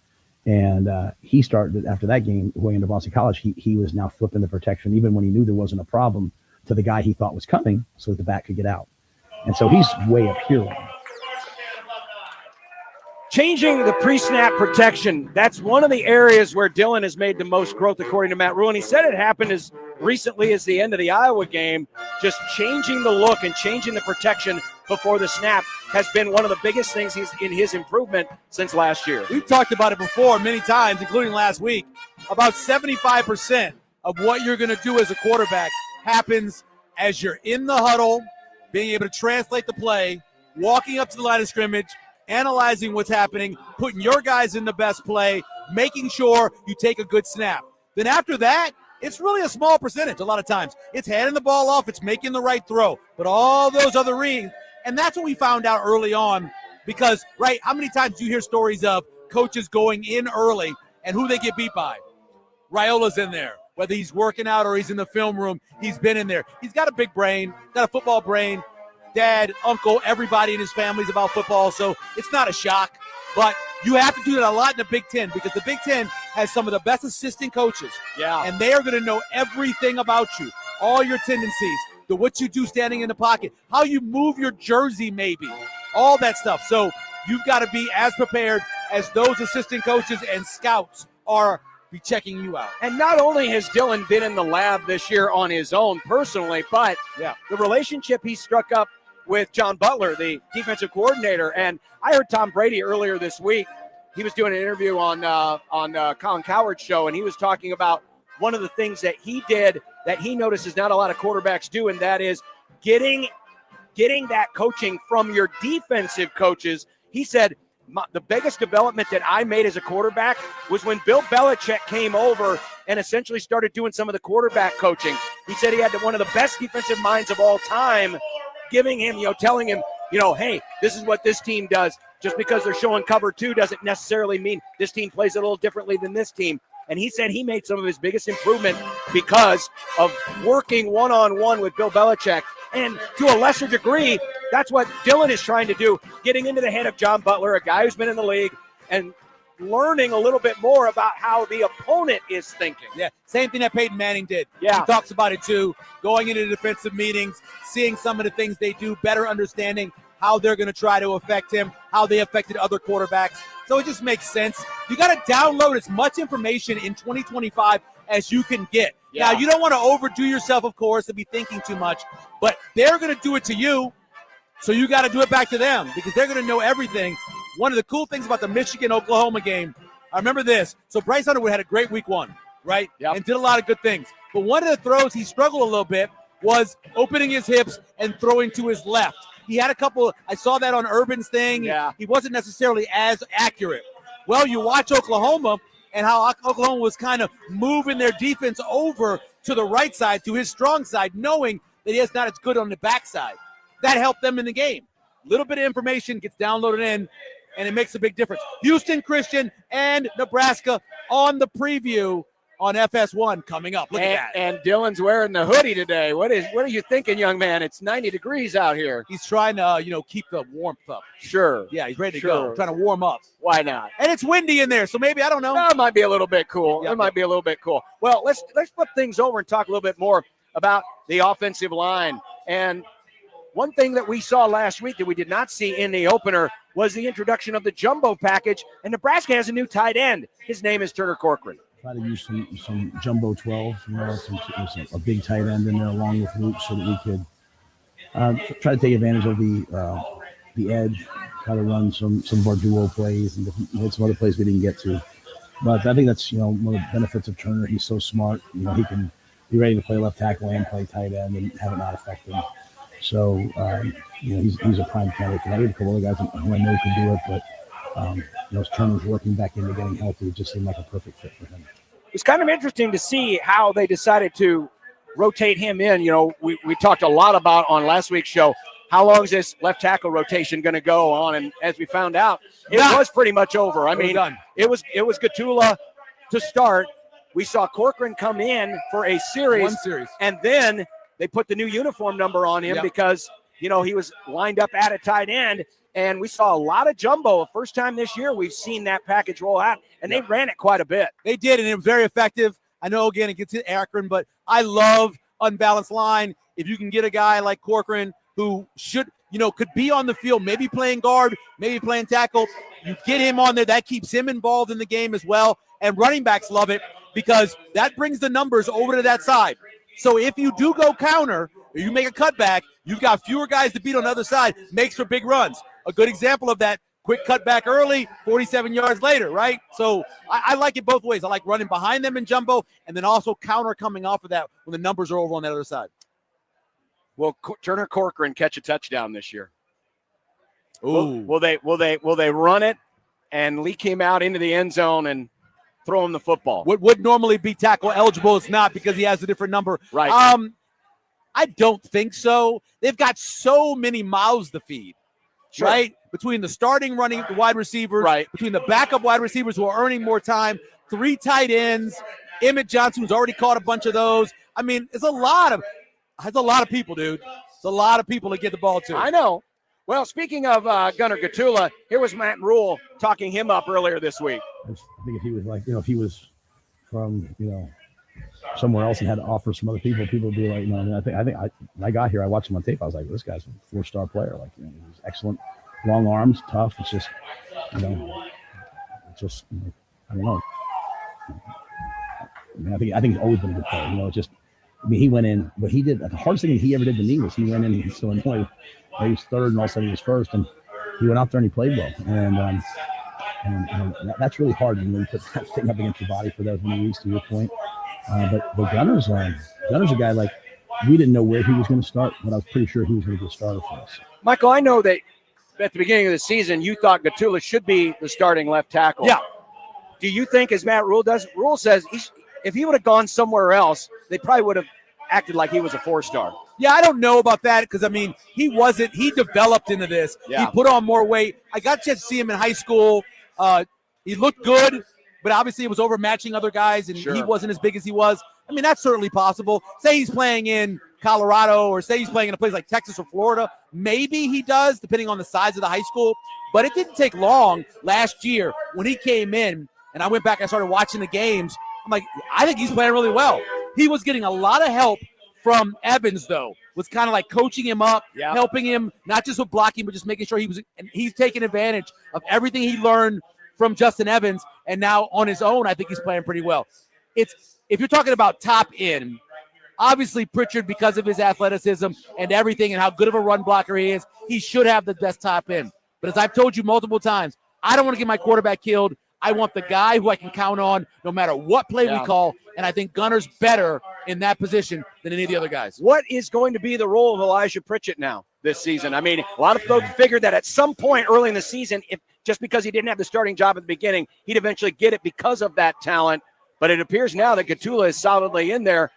And he started, after that game, going into Boston College, he was now flipping the protection, even when he knew there wasn't a problem, to the guy he thought was coming so that the back could get out. And so he's way up here. Changing the pre-snap protection, that's one of the areas where Dylan has made the most growth, according to Matt Rhule. And he said it happened as recently as the end of the Iowa game. Just changing the look and changing the protection before the snap has been one of the biggest things he's in his improvement since last year. We've talked about it before many times, including last week. About 75% of what you're going to do as a quarterback happens as you're in the huddle, being able to translate the play, walking up to the line of scrimmage, analyzing what's happening, putting your guys in the best play, making sure you take a good snap. Then after that, it's really a small percentage a lot of times. It's handing the ball off, it's making the right throw. But all those other reads, and that's what we found out early on because, right, how many times do you hear stories of coaches going in early and who they get beat by? Raiola's in there. Whether he's working out or he's in the film room, he's been in there. He's got a big brain, got a football brain. Dad, uncle, everybody in his family's about football, so it's not a shock. But you have to do that a lot in the Big Ten because the Big Ten has some of the best assistant coaches. Yeah. And they are going to know everything about you, all your tendencies, what you do standing in the pocket, how you move your jersey maybe, all that stuff. So you've got to be as prepared as those assistant coaches and scouts are be checking you out. And not only has Dylan been in the lab this year on his own personally, but the relationship he struck up with John Butler, the defensive coordinator. And I heard Tom Brady earlier this week. He was doing an interview on Colin Cowherd's show, and he was talking about one of the things that he did that he notices not a lot of quarterbacks do, and that is getting that coaching from your defensive coaches. He said, the biggest development that I made as a quarterback was when Bill Belichick came over and essentially started doing some of the quarterback coaching. He said he had one of the best defensive minds of all time giving him, telling him, hey, this is what this team does. Just because they're showing cover 2 doesn't necessarily mean this team plays a little differently than this team. And he said he made some of his biggest improvement because of working one-on-one with Bill Belichick. And to a lesser degree, that's what Dylan is trying to do, getting into the head of John Butler, a guy who's been in the league, and learning a little bit more about how the opponent is thinking. Yeah, same thing that Peyton Manning did. Yeah. He talks about it too, going into defensive meetings, seeing some of the things they do, better understanding how they're going to try to affect him, how they affected other quarterbacks. So it just makes sense. You got to download as much information in 2025 as you can get. Yeah. Now, you don't want to overdo yourself, of course, and be thinking too much, but they're going to do it to you, so you got to do it back to them because they're going to know everything. One of the cool things about the Michigan-Oklahoma game, I remember this. So Bryce Underwood had a great week 1, right? Yep. And did a lot of good things. But one of the throws he struggled a little bit was opening his hips and throwing to his left. He had a couple, I saw that on Urban's thing. Yeah. He wasn't necessarily as accurate. Well, you watch Oklahoma and how Oklahoma was kind of moving their defense over to the right side, to his strong side, knowing that he is not as good on the backside. That helped them in the game. Little bit of information gets downloaded in, and it makes a big difference. Houston Christian and Nebraska on the preview on FS1 coming up. Look at that. And Dylan's wearing the hoodie today. What are you thinking, young man? It's 90 degrees out here. He's trying to, keep the warmth up. Sure. Yeah, he's ready to go. Trying to warm up. Why not? And it's windy in there, so maybe, I don't know. It might be a little bit cool. Yeah. It might be a little bit cool. Well, let's flip things over and talk a little bit more about the offensive line. And one thing that we saw last week that we did not see in the opener was the introduction of the jumbo package, and Nebraska has a new tight end. His name is Turner Corcoran. Try to use some jumbo 12, a big tight end in there along with Luke so that we could try to take advantage of the edge, try to run some of our duo plays and some other plays we didn't get to. But I think that's, one of the benefits of Turner. He's so smart. He can be ready to play left tackle and play tight end and have it not affect him. So, he's a prime candidate. I had a couple other guys who I know can do it, but as Turner's working back into getting healthy, it just seemed like a perfect fit for him. It's kind of interesting to see how they decided to rotate him in. You know, we talked a lot about on last week's show, how long is this left tackle rotation going to go on? And as we found out, it was pretty much over. I mean, it was Gatula to start. We saw Corcoran come in for a series. One series. And then they put the new uniform number on him because, you know, he was lined up at a tight end. And we saw a lot of jumbo. First time this year we've seen that package roll out, and they ran it quite a bit. They did, and it was very effective. I know, again, it gets hit Akron, but I love unbalanced line. If you can get a guy like Corcoran who should, you know, could be on the field, maybe playing guard, maybe playing tackle, you get him on there. That keeps him involved in the game as well. And running backs love it because that brings the numbers over to that side. So if you do go counter or you make a cutback, you've got fewer guys to beat on the other side, makes for big runs. A good example of that, quick cutback early, 47 yards later, right? So I like it both ways. I like running behind them in jumbo and then also counter coming off of that when the numbers are over on the other side. Will Turner Corcoran catch a touchdown this year? Ooh. Will they run it and leak him out into the end zone and throw him the football? What would normally be tackle eligible, it's not because he has a different number. Right. I don't think so. They've got so many mouths to feed. Sure. Right? Between the starting running wide receivers, right, between the backup wide receivers who are earning more time, 3 tight ends, Emmett Johnson, who's already caught a bunch of those. I mean, it's a lot of people, dude. It's a lot of people to get the ball to. I know. Well, speaking of Gunnar Gatula, here was Matt Rule talking him up earlier this week. I think if he was like, you know, if he was from, you know, somewhere else and had to offer some other people would be like, you know, I mean, I think when I got here, I watched him on tape. I was like, this guy's a 4-star player. Like, you know, he's excellent, long arms, tough. It's just, you know, I don't know. I mean, I think he's always been a good player. You know, just, I mean, he went in, but he did, the hardest thing he ever did to me was he went in and he's so annoyed. He was third and all of a sudden he was first, and he went out there and he played well. And that's really hard when you put that thing up against your body for those many weeks, to your point. But Gunner's a guy, like, we didn't know where he was going to start, but I was pretty sure he was going to be a starter for us. Michael, I know that at the beginning of the season, you thought Gatula should be the starting left tackle. Yeah. Do you think, as Matt Rule does, Rule says if he would have gone somewhere else, they probably would have acted like he was a 4-star. Yeah, I don't know about that because, I mean, he developed into this. Yeah. He put on more weight. I got to see him in high school. He looked good, but obviously it was overmatching other guys, and he wasn't as big as he was. I mean, that's certainly possible. Say he's playing in Colorado or say he's playing in a place like Texas or Florida. Maybe he does, depending on the size of the high school. But it didn't take long last year when he came in, and I went back and started watching the games. I'm like, I think he's playing really well. He was getting a lot of help from Evans, though, was kind of like coaching him up, helping him, not just with blocking, but just making sure and he's taking advantage of everything he learned from Justin Evans, and now on his own, I think he's playing pretty well. If you're talking about top end, obviously Pritchard, because of his athleticism and everything and how good of a run blocker he is, he should have the best top end. But as I've told you multiple times, I don't want to get my quarterback killed. I want the guy who I can count on no matter what play we call, and I think Gunner's better in that position than any of the other guys. What is going to be the role of Elijah Pritchett now this season? I mean, a lot of folks figured that at some point early in the season, just because he didn't have the starting job at the beginning, he'd eventually get it because of that talent. But it appears now that Gatula is solidly in there.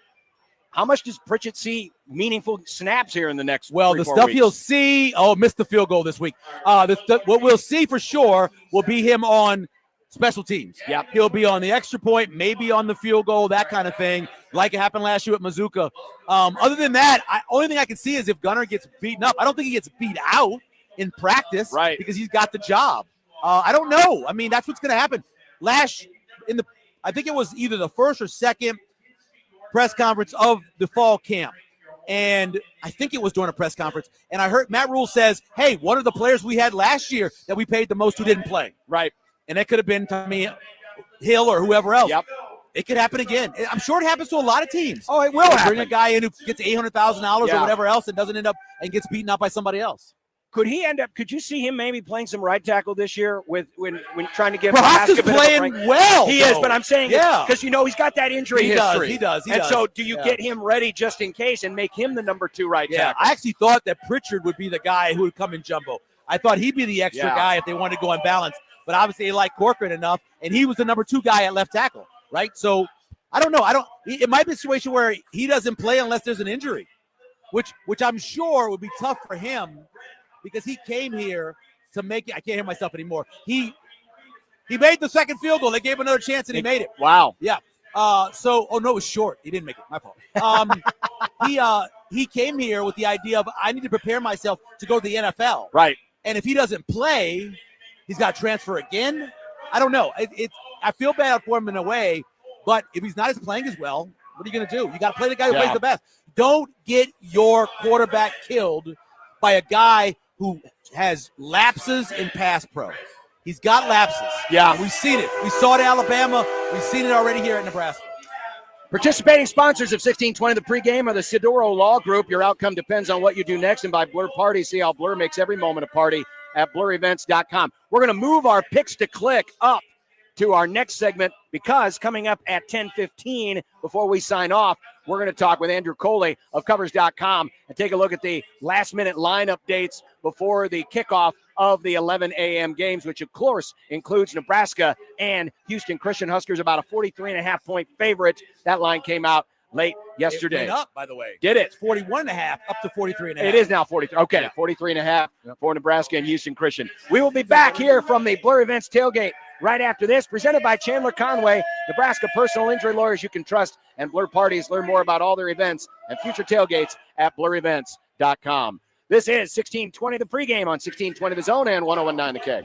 How much does Pritchett see meaningful snaps here in the next the stuff weeks? He'll see, missed the field goal this week. What we'll see for sure will be him on special teams. Yep. He'll be on the extra point, maybe on the field goal, that kind of thing, like it happened last year at Mazuka. Other than that, only thing I can see is if Gunner gets beaten up. I don't think he gets beat out in practice, right? Because he's got the job. I don't know. I mean, that's what's going to happen. I think it was either the first or second press conference of the fall camp, and I think it was during a press conference, and I heard Matt Rule says, hey, one of the players we had last year that we paid the most who didn't play. Right. And that could have been Tommy Hill or whoever else. Yep. It could happen again. I'm sure it happens to a lot of teams. Oh, it will happen. Bring a guy in who gets $800,000 or whatever else and doesn't end up and gets beaten up by somebody else. Could you see him maybe playing some right tackle this year when trying to give Prohaska's playing well. He is, but I'm saying because he's got that injury history. He does. So do you get him ready just in case and make him the number 2 right tackle? I actually thought that Pritchard would be the guy who would come in jumbo. I thought he'd be the extra guy if they wanted to go in balance. But obviously they like Corcoran enough, and he was the number 2 guy at left tackle, right? So I don't know. It might be a situation where he doesn't play unless there's an injury, which I'm sure would be tough for him because he came here to make it. I can't hear myself anymore. He made the second field goal. They gave him another chance, and he made it. Wow. Yeah. No, it was short. He didn't make it. My fault. He came here with the idea of I need to prepare myself to go to the NFL. Right. And if he doesn't play, he's got to transfer again. I don't know. I feel bad for him in a way, but if he's not playing as well, what are you going to do? You got to play the guy who plays the best. Don't get your quarterback killed by a guy who has lapses in pass pro. He's got lapses. Yeah. And we've seen it. We saw it at Alabama. We've seen it already here at Nebraska. Participating sponsors of 1620 The Pregame are the Sidoro Law Group. Your outcome depends on what you do next. And by Blur Party, see how Blur makes every moment a party at blurevents.com. We're going to move our picks to click up to our next segment because coming up at 10:15, before we sign off, we're going to talk with Andrew Coley of Covers.com and take a look at the last-minute line updates before the kickoff of the 11 a.m. games, which, of course, includes Nebraska and Houston Christian Huskers, about a 43.5-point favorite. That line came out late yesterday. It went up, by the way. Did it? It's 41.5 up to 43.5. It is now 43. Okay, yeah. 43.5 for Nebraska and Houston Christian. We will be back here from the Blur Events tailgate right after this, presented by Chandler Conway, Nebraska personal injury lawyers you can trust, and Blur Parties. Learn more about all their events and future tailgates at blurevents.com. This is 1620 The Pregame on 1620 The Zone and 101.9 The Keg.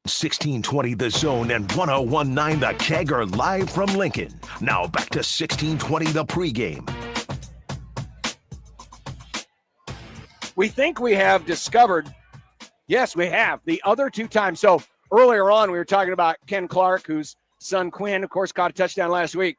$16.20 The Zone and 101.9 The Keg are live from Lincoln. Now back to $16.20 The Pregame. We think we have discovered, yes, we have, the other two times. So earlier on, we were talking about Ken Clark, whose son Quinn, of course, caught a touchdown last week.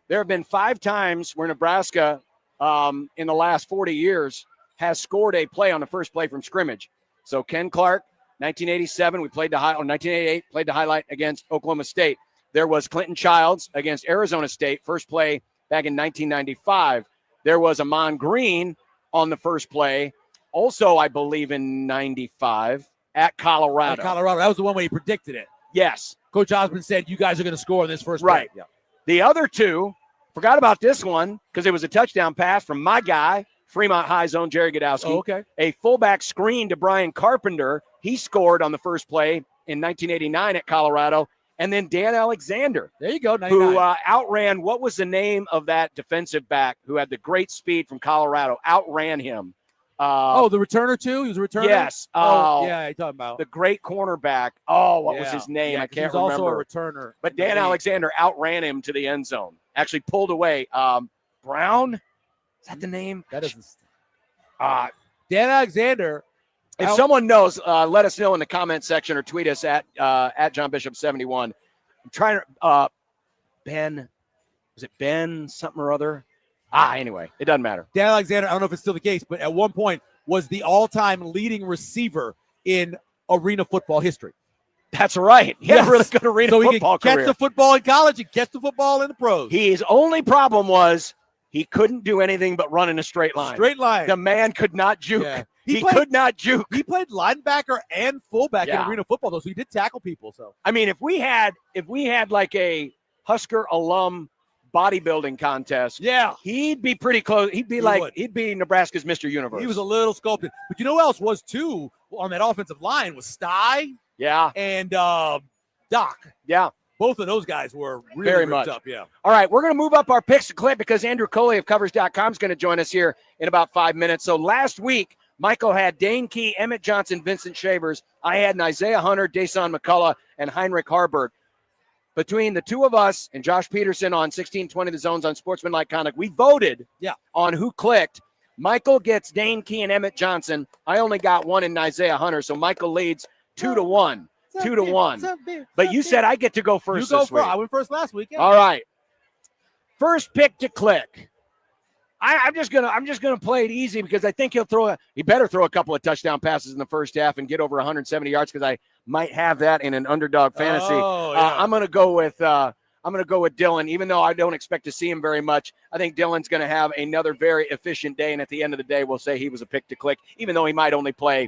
There have been 5 times where Nebraska, in the last 40 years, has scored a play on the first play from scrimmage. So Ken Clark, 1987, we played 1988, played the highlight against Oklahoma State. There was Clinton Childs against Arizona State, first play back in 1995. There was Amon Green on the first play. Also, I believe in 95 at Colorado. That was the one where he predicted it. Yes. Coach Osborne said, you guys are going to score in this first right. play. Yeah. The other two, forgot about this one because it was a touchdown pass from my guy, Fremont High Zone, Jerry Godowski. Oh, okay. A fullback screen to Brian Carpenter. He scored on the first play in 1989 at Colorado. And then Dan Alexander. There you go, 99. Who outran, what was the name of that defensive back who had the great speed from Colorado? Outran him. The returner too? He was a returner? Yes. Yeah, you're talking about. The great cornerback. What was his name? Yeah, I can't he was remember. also a returner. But Dan Alexander outran him to the end zone. Actually pulled away. Brown? Is that the name? That isn't. Dan Alexander. If someone knows, let us know in the comment section or tweet us at John Bishop 71. I'm trying to Ben. Was it Ben something or other? Anyway, it doesn't matter. Dan Alexander, I don't know if it's still the case, but at one point was the all-time leading receiver in arena football history. That's right. He had a really good arena football career. So he could catch the football in college and catch the football in the pros. His only problem was he couldn't do anything but run in a straight line. Straight line. The man could not juke. Yeah. He could not juke. He played linebacker and fullback in arena football, though, so he did tackle people. So I mean, if we had like a Husker alum bodybuilding contest, he'd be pretty close. He'd be Nebraska's Mr. Universe. He was a little sculpted. But you know who else was too on that offensive line was Sty. Yeah. And Doc. Yeah. Both of those guys were really very ripped much up. Yeah. All right, we're going to move up our picks to clip because Andrew Coley of Covers.com is going to join us here in about 5 minutes. So last week, Michael had Dane Key, Emmett Johnson, Vincent Shavers. I had Isaiah Hunter, Dason McCullough, and Heinrich Harburg. Between the two of us and Josh Peterson on 1620 The Zones on Sportsmanlike Conduct, we voted on who clicked. Michael gets Dane Key and Emmett Johnson. I only got one in Isaiah Hunter, so Michael leads 2-1. 2-1. But you said I get to go first this week. I went first last week. Yeah. All right. First pick to click. I'm just gonna play it easy because I think he better throw a couple of touchdown passes in the first half and get over 170 yards because I might have that in an underdog fantasy. I'm gonna go with Dylan, even though I don't expect to see him very much. I think Dylan's gonna have another very efficient day, and at the end of the day, we'll say he was a pick to click, even though he might only play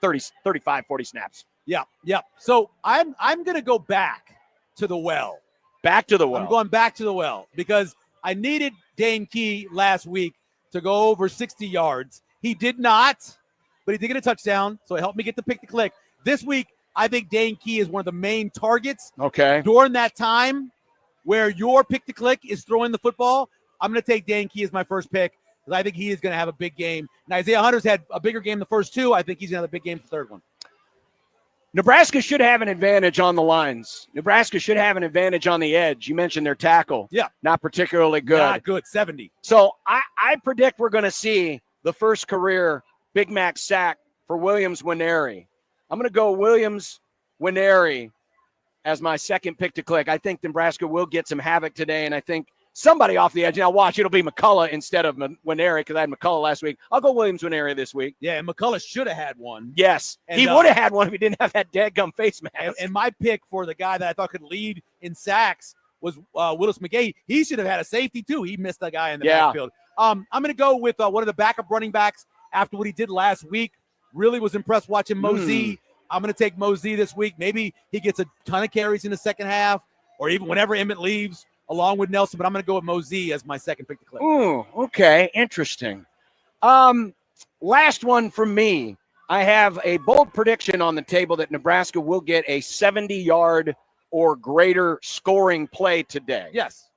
30, 35, 40 snaps. Yeah. So I'm gonna go back to the well. Back to the well. I'm going back to the well because I needed Dane Key last week to go over 60 yards. He did not, but he did get a touchdown, so it helped me get the pick to click. This week, I think Dane Key is one of the main targets. Okay. During that time where your pick to click is throwing the football, I'm going to take Dane Key as my first pick because I think he is going to have a big game. And Isaiah Hunter's had a bigger game the first two. I think he's going to have a big game the third one. Nebraska should have an advantage on the lines. Nebraska should have an advantage on the edge. You mentioned their tackle. Yeah. Not particularly good. Not good, 70. So I predict we're going to see the first career Big Mac sack for Williams-Nwaneri. I'm going to go Williams-Nwaneri as my second pick to click. I think Nebraska will get some havoc today, and I think somebody off the edge. Now watch, it'll be McCullough instead of Nwaneri because I had McCullough last week. I'll go Williams-Nwaneri this week. Yeah, and McCullough should have had one. Yes, and he would have had one if he didn't have that dadgum face mask. And my pick for the guy that I thought could lead in sacks was Willis McGahee. He should have had a safety too. He missed a guy in the backfield. I'm going to go with one of the backup running backs after what he did last week. Really was impressed watching Mosey. I'm going to take Mosey this week. Maybe he gets a ton of carries in the second half or even whenever Emmett leaves, along with Nelson, but I'm going to go with Mosey as my second pick to click. Ooh, okay, interesting. Last one from me. I have a bold prediction on the table that Nebraska will get a 70-yard or greater scoring play today. Yes.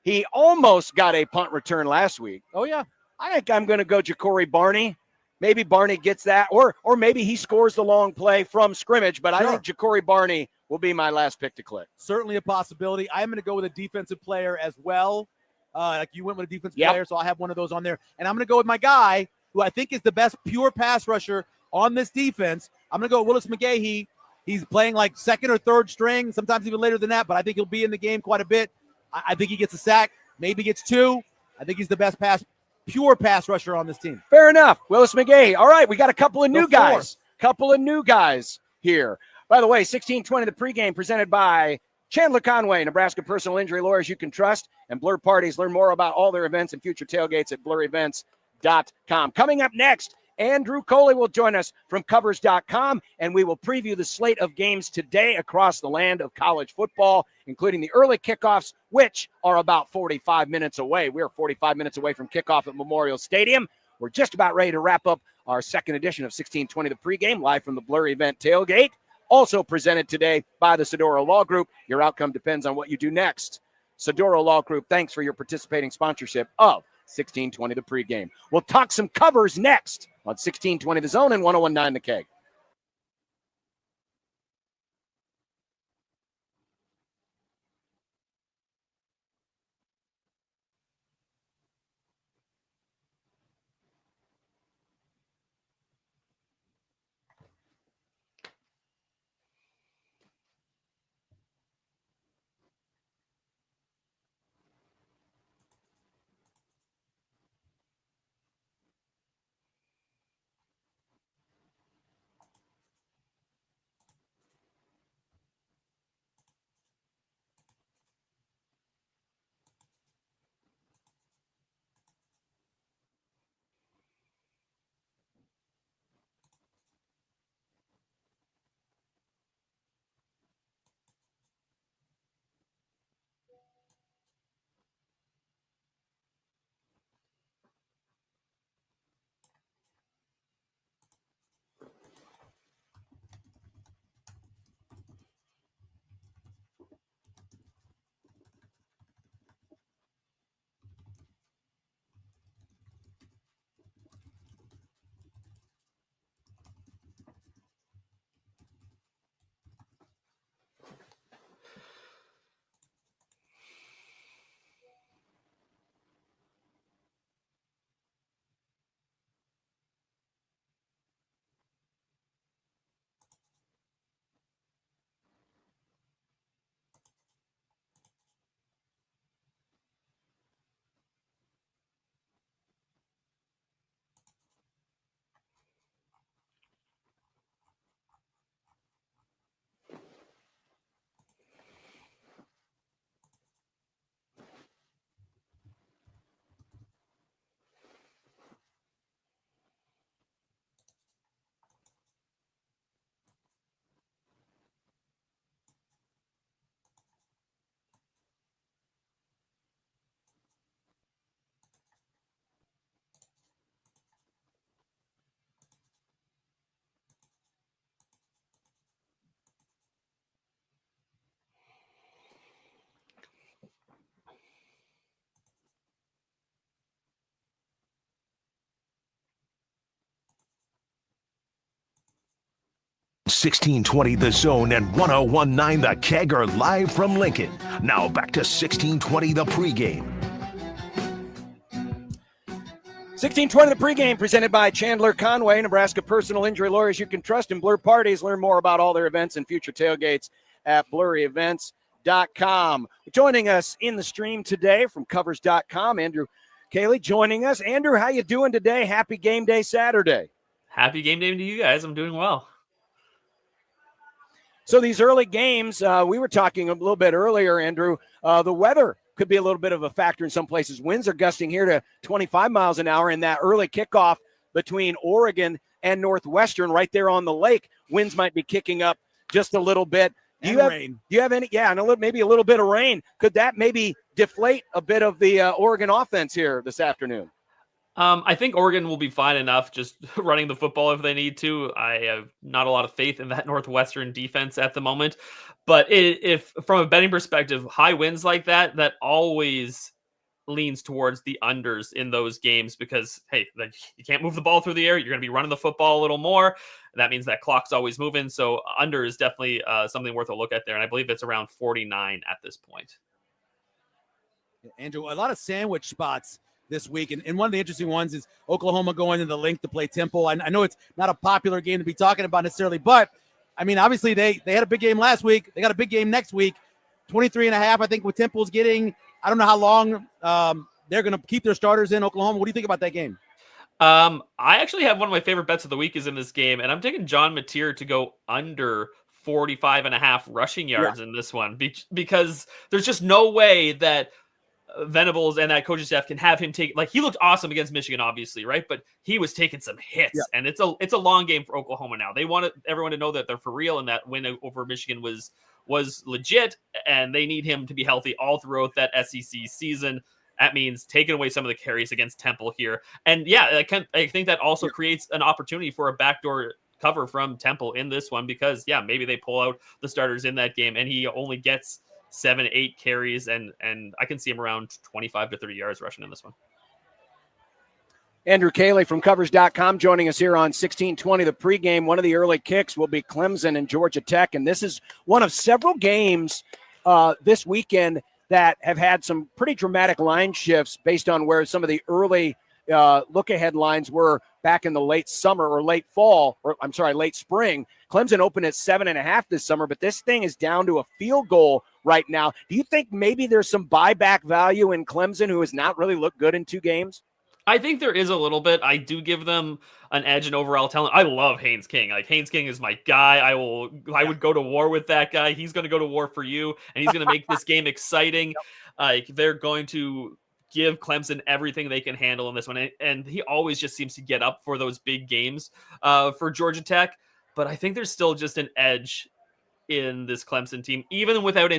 He almost got a punt return last week. Oh, yeah. I think I'm going to go Ja'Cory Barney. Maybe Barney gets that, or maybe he scores the long play from scrimmage, but I think Ja'Cory Barney will be my last pick to click. Certainly a possibility. I'm going to go with a defensive player as well. Like you went with a defensive player, so I'll have one of those on there. And I'm going to go with my guy, who I think is the best pure pass rusher on this defense. I'm going to go with Willis McGahee. He's playing like second or third string, sometimes even later than that, but I think he'll be in the game quite a bit. I think he gets a sack, maybe gets two. I think he's the best pure pass rusher on this team. Fair enough. Willis McGahee. All right, we got a couple of new guys. Couple of new guys here. By the way, 1620 the pregame presented by Chandler Conway, Nebraska personal injury lawyers you can trust, and Blur Parties. Learn more about all their events and future tailgates at blurevents.com. Coming up next, Andrew Coley will join us from Covers.com, and we will preview the slate of games today across the land of college football, including the early kickoffs, which are about 45 minutes away. We're 45 minutes away from kickoff at Memorial Stadium. We're just about ready to wrap up our second edition of 1620 The Pregame, live from the Blurry Event Tailgate, also presented today by the Sedora Law Group. Your outcome depends on what you do next. Sedora Law Group, thanks for your participating sponsorship of 1620 The Pregame. We'll talk some Covers next on 1620 The Zone and 1019 The Keg. Sixteen twenty The Zone and 1019 The Keg are live from Lincoln. Now back to 1620 The Pregame. 1620 The Pregame, presented by Chandler Conway, Nebraska personal injury lawyers you can trust in Blur Parties. Learn more about all their events and future tailgates at blurryevents.com. Joining us in the stream today from Covers.com, Andrew Cayley joining us. Andrew, how you doing today? Happy Game Day Saturday. Happy game day to you guys. I'm doing well. So these early games, we were talking a little bit earlier, Andrew, the weather could be a little bit of a factor in some places. Winds are gusting here to 25 miles an hour in that early kickoff between Oregon and Northwestern right there on the lake. Winds might be kicking up just a little bit. Do you have any? Yeah, and maybe a little bit of rain. Could that maybe deflate a bit of the Oregon offense here this afternoon? I think Oregon will be fine enough just running the football if they need to. I have not a lot of faith in that Northwestern defense at the moment. But if from a betting perspective, high winds like that always leans towards the unders in those games because, hey, you can't move the ball through the air. You're going to be running the football a little more. That means that clock's always moving. So under is definitely something worth a look at there. And I believe it's around 49 at this point. Andrew, a lot of sandwich spots this week. And one of the interesting ones is Oklahoma going to the Link to play Temple. I know it's not a popular game to be talking about necessarily, but I mean, obviously they had a big game last week. They got a big game next week. 23.5, I think, what Temple's getting. I don't know how long they're going to keep their starters in Oklahoma. What do you think about that game? I actually have one of my favorite bets of the week is in this game, and I'm taking John Mateer to go under 45.5 rushing yards in this one because there's just no way that Venables and that coaching staff can have him take, like, he looked awesome against Michigan, obviously, right? But he was taking some hits, and it's a long game for Oklahoma now. They want everyone to know that they're for real, and that win over Michigan was legit, and they need him to be healthy all throughout that SEC season. That means taking away some of the carries against Temple here. And yeah, I think that also creates an opportunity for a backdoor cover from Temple in this one, because maybe they pull out the starters in that game and he only gets 7-8 carries, and I can see him around 25 to 30 yards rushing in this one. Andrew Caley from Covers.com joining us here on 1620 the pregame. One of the early kicks will be Clemson and Georgia Tech, and this is one of several games this weekend that have had some pretty dramatic line shifts based on where some of the early look-ahead lines were back in the late summer or late spring. Clemson opened at 7.5 this summer, but this thing is down to a field goal right now. Do you think maybe there's some buyback value in Clemson, who has not really looked good in 2 games? I think there is a little bit. I do give them an edge in overall talent. I love Haynes King. Like, Haynes King is my guy. I would go to war with that guy. He's going to go to war for you, and he's going to make this game exciting. They're going to give Clemson everything they can handle in this one. And he always just seems to get up for those big games for Georgia Tech. But I think there's still just an edge in this Clemson team, even without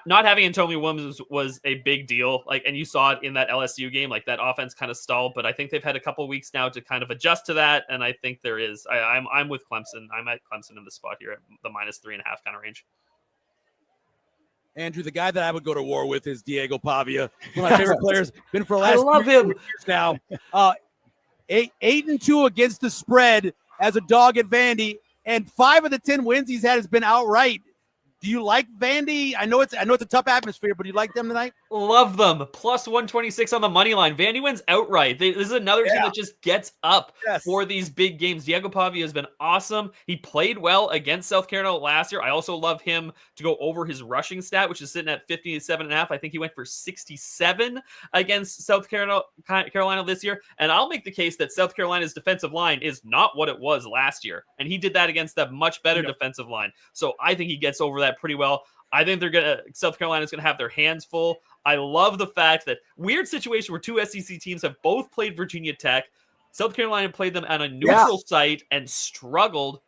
not having Antonio Williams was a big deal. And you saw it in that LSU game, that offense kind of stalled, but I think they've had a couple weeks now to kind of adjust to that. And I think there is, I'm with Clemson. I'm at Clemson in the spot here at the -3.5 kind of range. Andrew, the guy that I would go to war with is Diego Pavia. One of my favorite players. Been for the last I love him. Years now. 8-2 against the spread as a dog at Vandy, and 5 of the 10 wins he's had has been outright. Do you like Vandy? I know it's a tough atmosphere, but do you like them tonight? Love them. +126 on the money line. Vandy wins outright. This is another team that just gets up for these big games. Diego Pavia has been awesome. He played well against South Carolina last year. I also love him to go over his rushing stat, which is sitting at 57.5. I think he went for 67 against South Carolina this year. And I'll make the case that South Carolina's defensive line is not what it was last year. And he did that against a much better defensive line. So I think he gets over that pretty well. I think South Carolina's going to have their hands full. I love the fact that weird situation where 2 SEC teams have both played Virginia Tech. South Carolina played them on a neutral site and struggled.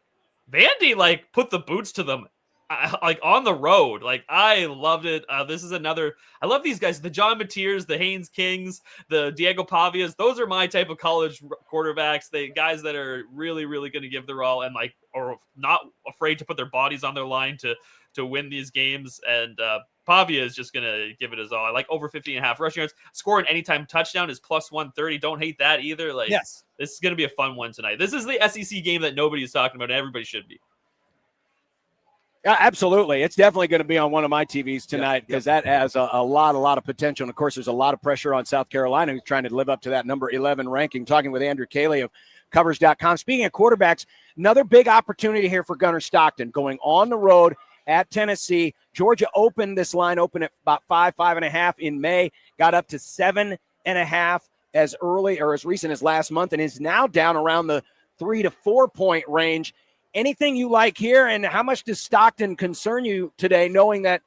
Vandy put the boots to them on the road. I loved it. This is another. I love these guys. The John Mateers, the Haynes Kings, the Diego Pavias. Those are my type of college quarterbacks. The guys that are really, really going to give their all and are not afraid to put their bodies on their line to win these games. And Pavia is just going to give it his all. I like over 50.5 rushing yards. Score an anytime touchdown is +130. Don't hate that either. This is going to be a fun one tonight. This is the SEC game that nobody's talking about, and everybody should be. Yeah, absolutely. It's definitely going to be on one of my TVs tonight because that has a lot of potential. And, of course, there's a lot of pressure on South Carolina, who's trying to live up to that number 11 ranking. Talking with Andrew Caley of Covers.com. Speaking of quarterbacks, another big opportunity here for Gunnar Stockton going on the road at Tennessee. Georgia opened at about 5.5 in May, got up to 7.5 as recent as last month, and is now down around the 3 to 4 point range. Anything you like here, and how much does Stockton concern you today, knowing that,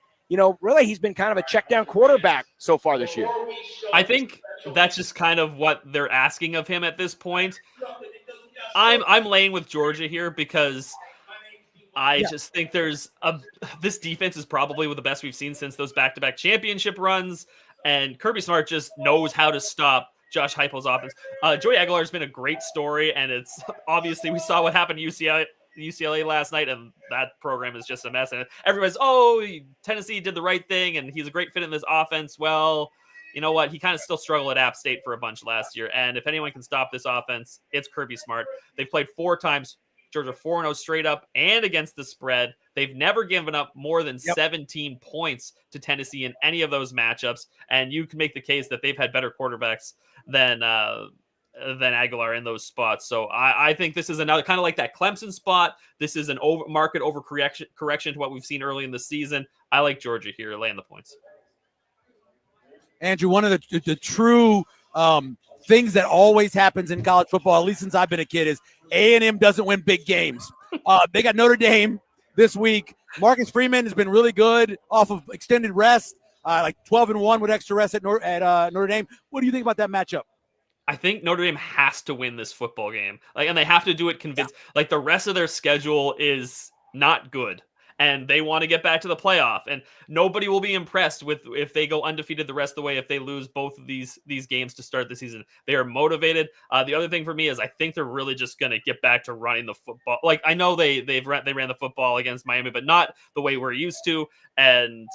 really he's been kind of a check down quarterback so far this year? I think that's just kind of what they're asking of him at this point. I'm laying with Georgia here because I just think this defense is probably the best we've seen since those back-to-back championship runs, and Kirby Smart just knows how to stop Josh Heupel's offense. Joey Aguilar has been a great story, and it's obviously we saw what happened to UCLA last night, and that program is just a mess. And everybody's, Tennessee did the right thing, and he's a great fit in this offense. Well, you know what? He kind of still struggled at App State for a bunch last year, and if anyone can stop this offense, it's Kirby Smart. They've played 4 times. Georgia 4-0 straight up and against the spread. They've never given up more than 17 points to Tennessee in any of those matchups. And you can make the case that they've had better quarterbacks than Aguilar in those spots. So I think this is another kind of like that Clemson spot. This is an market overcorrection to what we've seen early in the season. I like Georgia here laying the points. Andrew, one of the true things that always happens in college football, at least since I've been a kid, is A&M doesn't win big games. They got Notre Dame this week. Marcus Freeman has been really good off of extended rest. like 12-1 with extra rest at Notre Dame. What do you think about that matchup? I think Notre Dame has to win this football game. And they have to do it convinced. Yeah. The rest of their schedule is not good. And they want to get back to the playoff. And nobody will be impressed with if they go undefeated the rest of the way if they lose both of these games to start the season. They are motivated. The other thing for me is I think they're really just going to get back to running the football. I know they ran the football against Miami, but not the way we're used to. And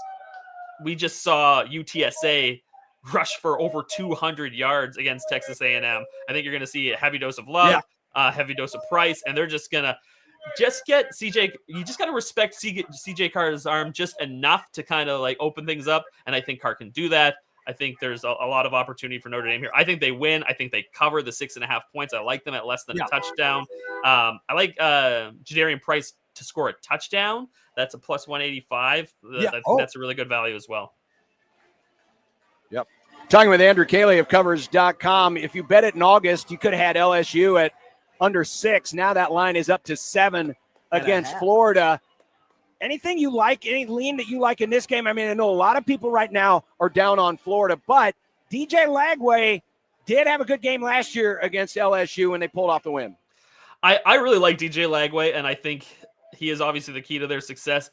we just saw UTSA rush for over 200 yards against Texas A&M. I think you're going to see a heavy dose of Love, a heavy dose of Price, and they're just going to get CJ. You just got to respect CJ Carr's arm just enough to kind of open things up, and I think Carr can do that. I think there's a lot of opportunity for Notre Dame here. I think they win. I think they cover the 6.5 points. I like them at less than a touchdown. I like Jadarian Price to score a touchdown. That's a plus 185. That's a really good value as well. Yep. Talking with Andrew Cayley of Covers.com. If you bet it in August, you could have had LSU at under 6. Now that line is up to 7 against Florida. Anything you like, any lean that you like in this game? I mean, I know a lot of people right now are down on Florida, but DJ Lagway did have a good game last year against LSU when they pulled off the win. I really like DJ Lagway, and I think he is obviously the key to their success.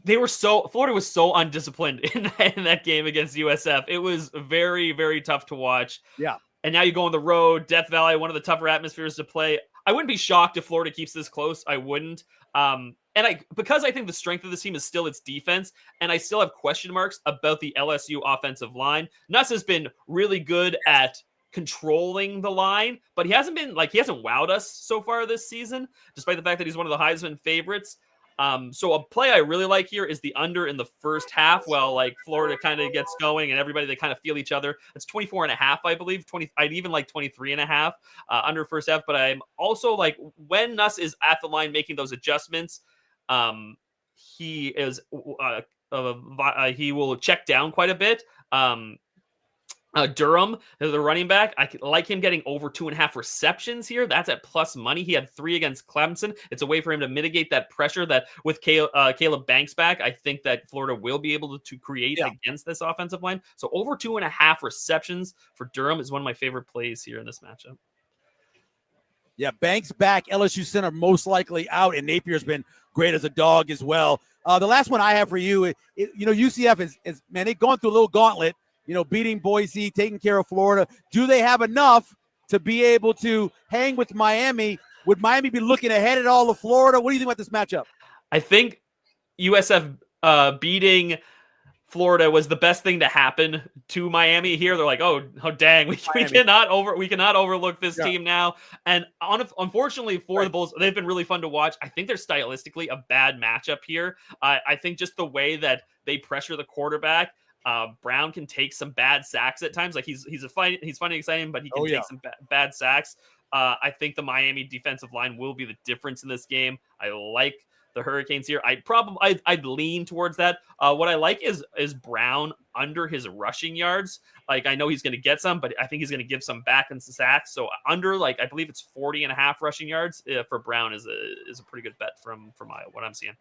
Florida was so undisciplined in that game against USF. It was very, very tough to watch. Yeah. And now you go on the road, Death Valley, one of the tougher atmospheres to play. I wouldn't be shocked if Florida keeps this close. I wouldn't. Because I think the strength of this team is still its defense, and I still have question marks about the LSU offensive line. Nuss has been really good at controlling the line, but he hasn't wowed us so far this season, despite the fact that he's one of the Heisman favorites. So a play I really like here is the under in the first half. Well, Florida kind of gets going and everybody, they kind of feel each other. It's 24.5, I believe. I'd even like 23.5 under first half. But I'm also when Nuss is at the line making those adjustments, he will check down quite a bit. Durham, the running back, I like him getting over 2.5 receptions here. That's at plus money. He had 3 against Clemson. It's a way for him to mitigate that pressure that with Caleb Banks back, I think that Florida will be able to create against this offensive line. So over 2.5 receptions for Durham is one of my favorite plays here in this matchup. Yeah, Banks back, LSU center most likely out, and Napier's been great as a dog as well. The last one I have for you, UCF is they've gone through a little gauntlet. Beating Boise, taking care of Florida. Do they have enough to be able to hang with Miami? Would Miami be looking ahead at all of Florida? What do you think about this matchup? I think USF beating Florida was the best thing to happen to Miami here. They're like, oh dang, we cannot overlook this team now. And unfortunately for the Bulls, they've been really fun to watch. I think they're stylistically a bad matchup here. I think just the way that they pressure the quarterback. Brown can take some bad sacks at times. He's funny and exciting, but he can take some bad sacks. I think the Miami defensive line will be the difference in this game. I like the Hurricanes here. I'd lean towards that. What I like is Brown under his rushing yards. I know he's going to get some, but I think he's going to give some back in sacks. So under I believe it's 40.5 rushing yards for Brown is a pretty good bet from what I'm seeing.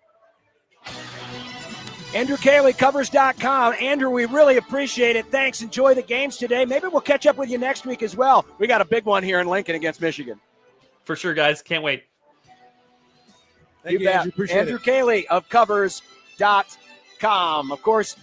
Andrew Cayley, Covers.com. Andrew, we really appreciate it. Thanks. Enjoy the games today. Maybe we'll catch up with you next week as well. We got a big one here in Lincoln against Michigan. For sure, guys. Can't wait. Thank you, Andrew. Appreciate Andrew Cayley of Covers.com. Of course,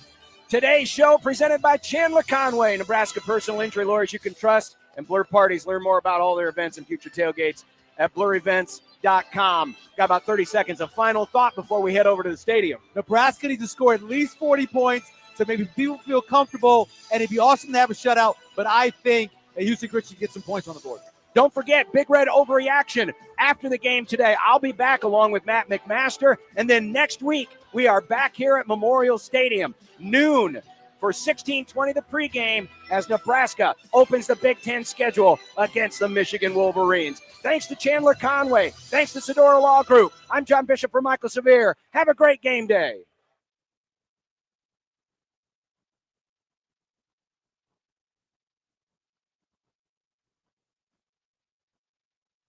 today's show presented by Chandler Conway, Nebraska personal injury lawyers you can trust, and Blur Parties. Learn more about all their events and future tailgates at blurevents.com. Got about 30 seconds of final thought before we head over to the stadium. Nebraska needs to score at least 40 points to maybe people feel comfortable, and it'd be awesome to have a shutout, but I think that Houston Christian get some points on the board. Don't forget, Big Red Overreaction after the game today. I'll be back along with Matt McMaster, and then next week we are back here at Memorial Stadium, noon, for 1620 the pregame as Nebraska opens the Big Ten schedule against the Michigan Wolverines. Thanks to Chandler Conway. Thanks to Sedora Law Group. I'm John Bishop for Michael Severe. Have a great game day.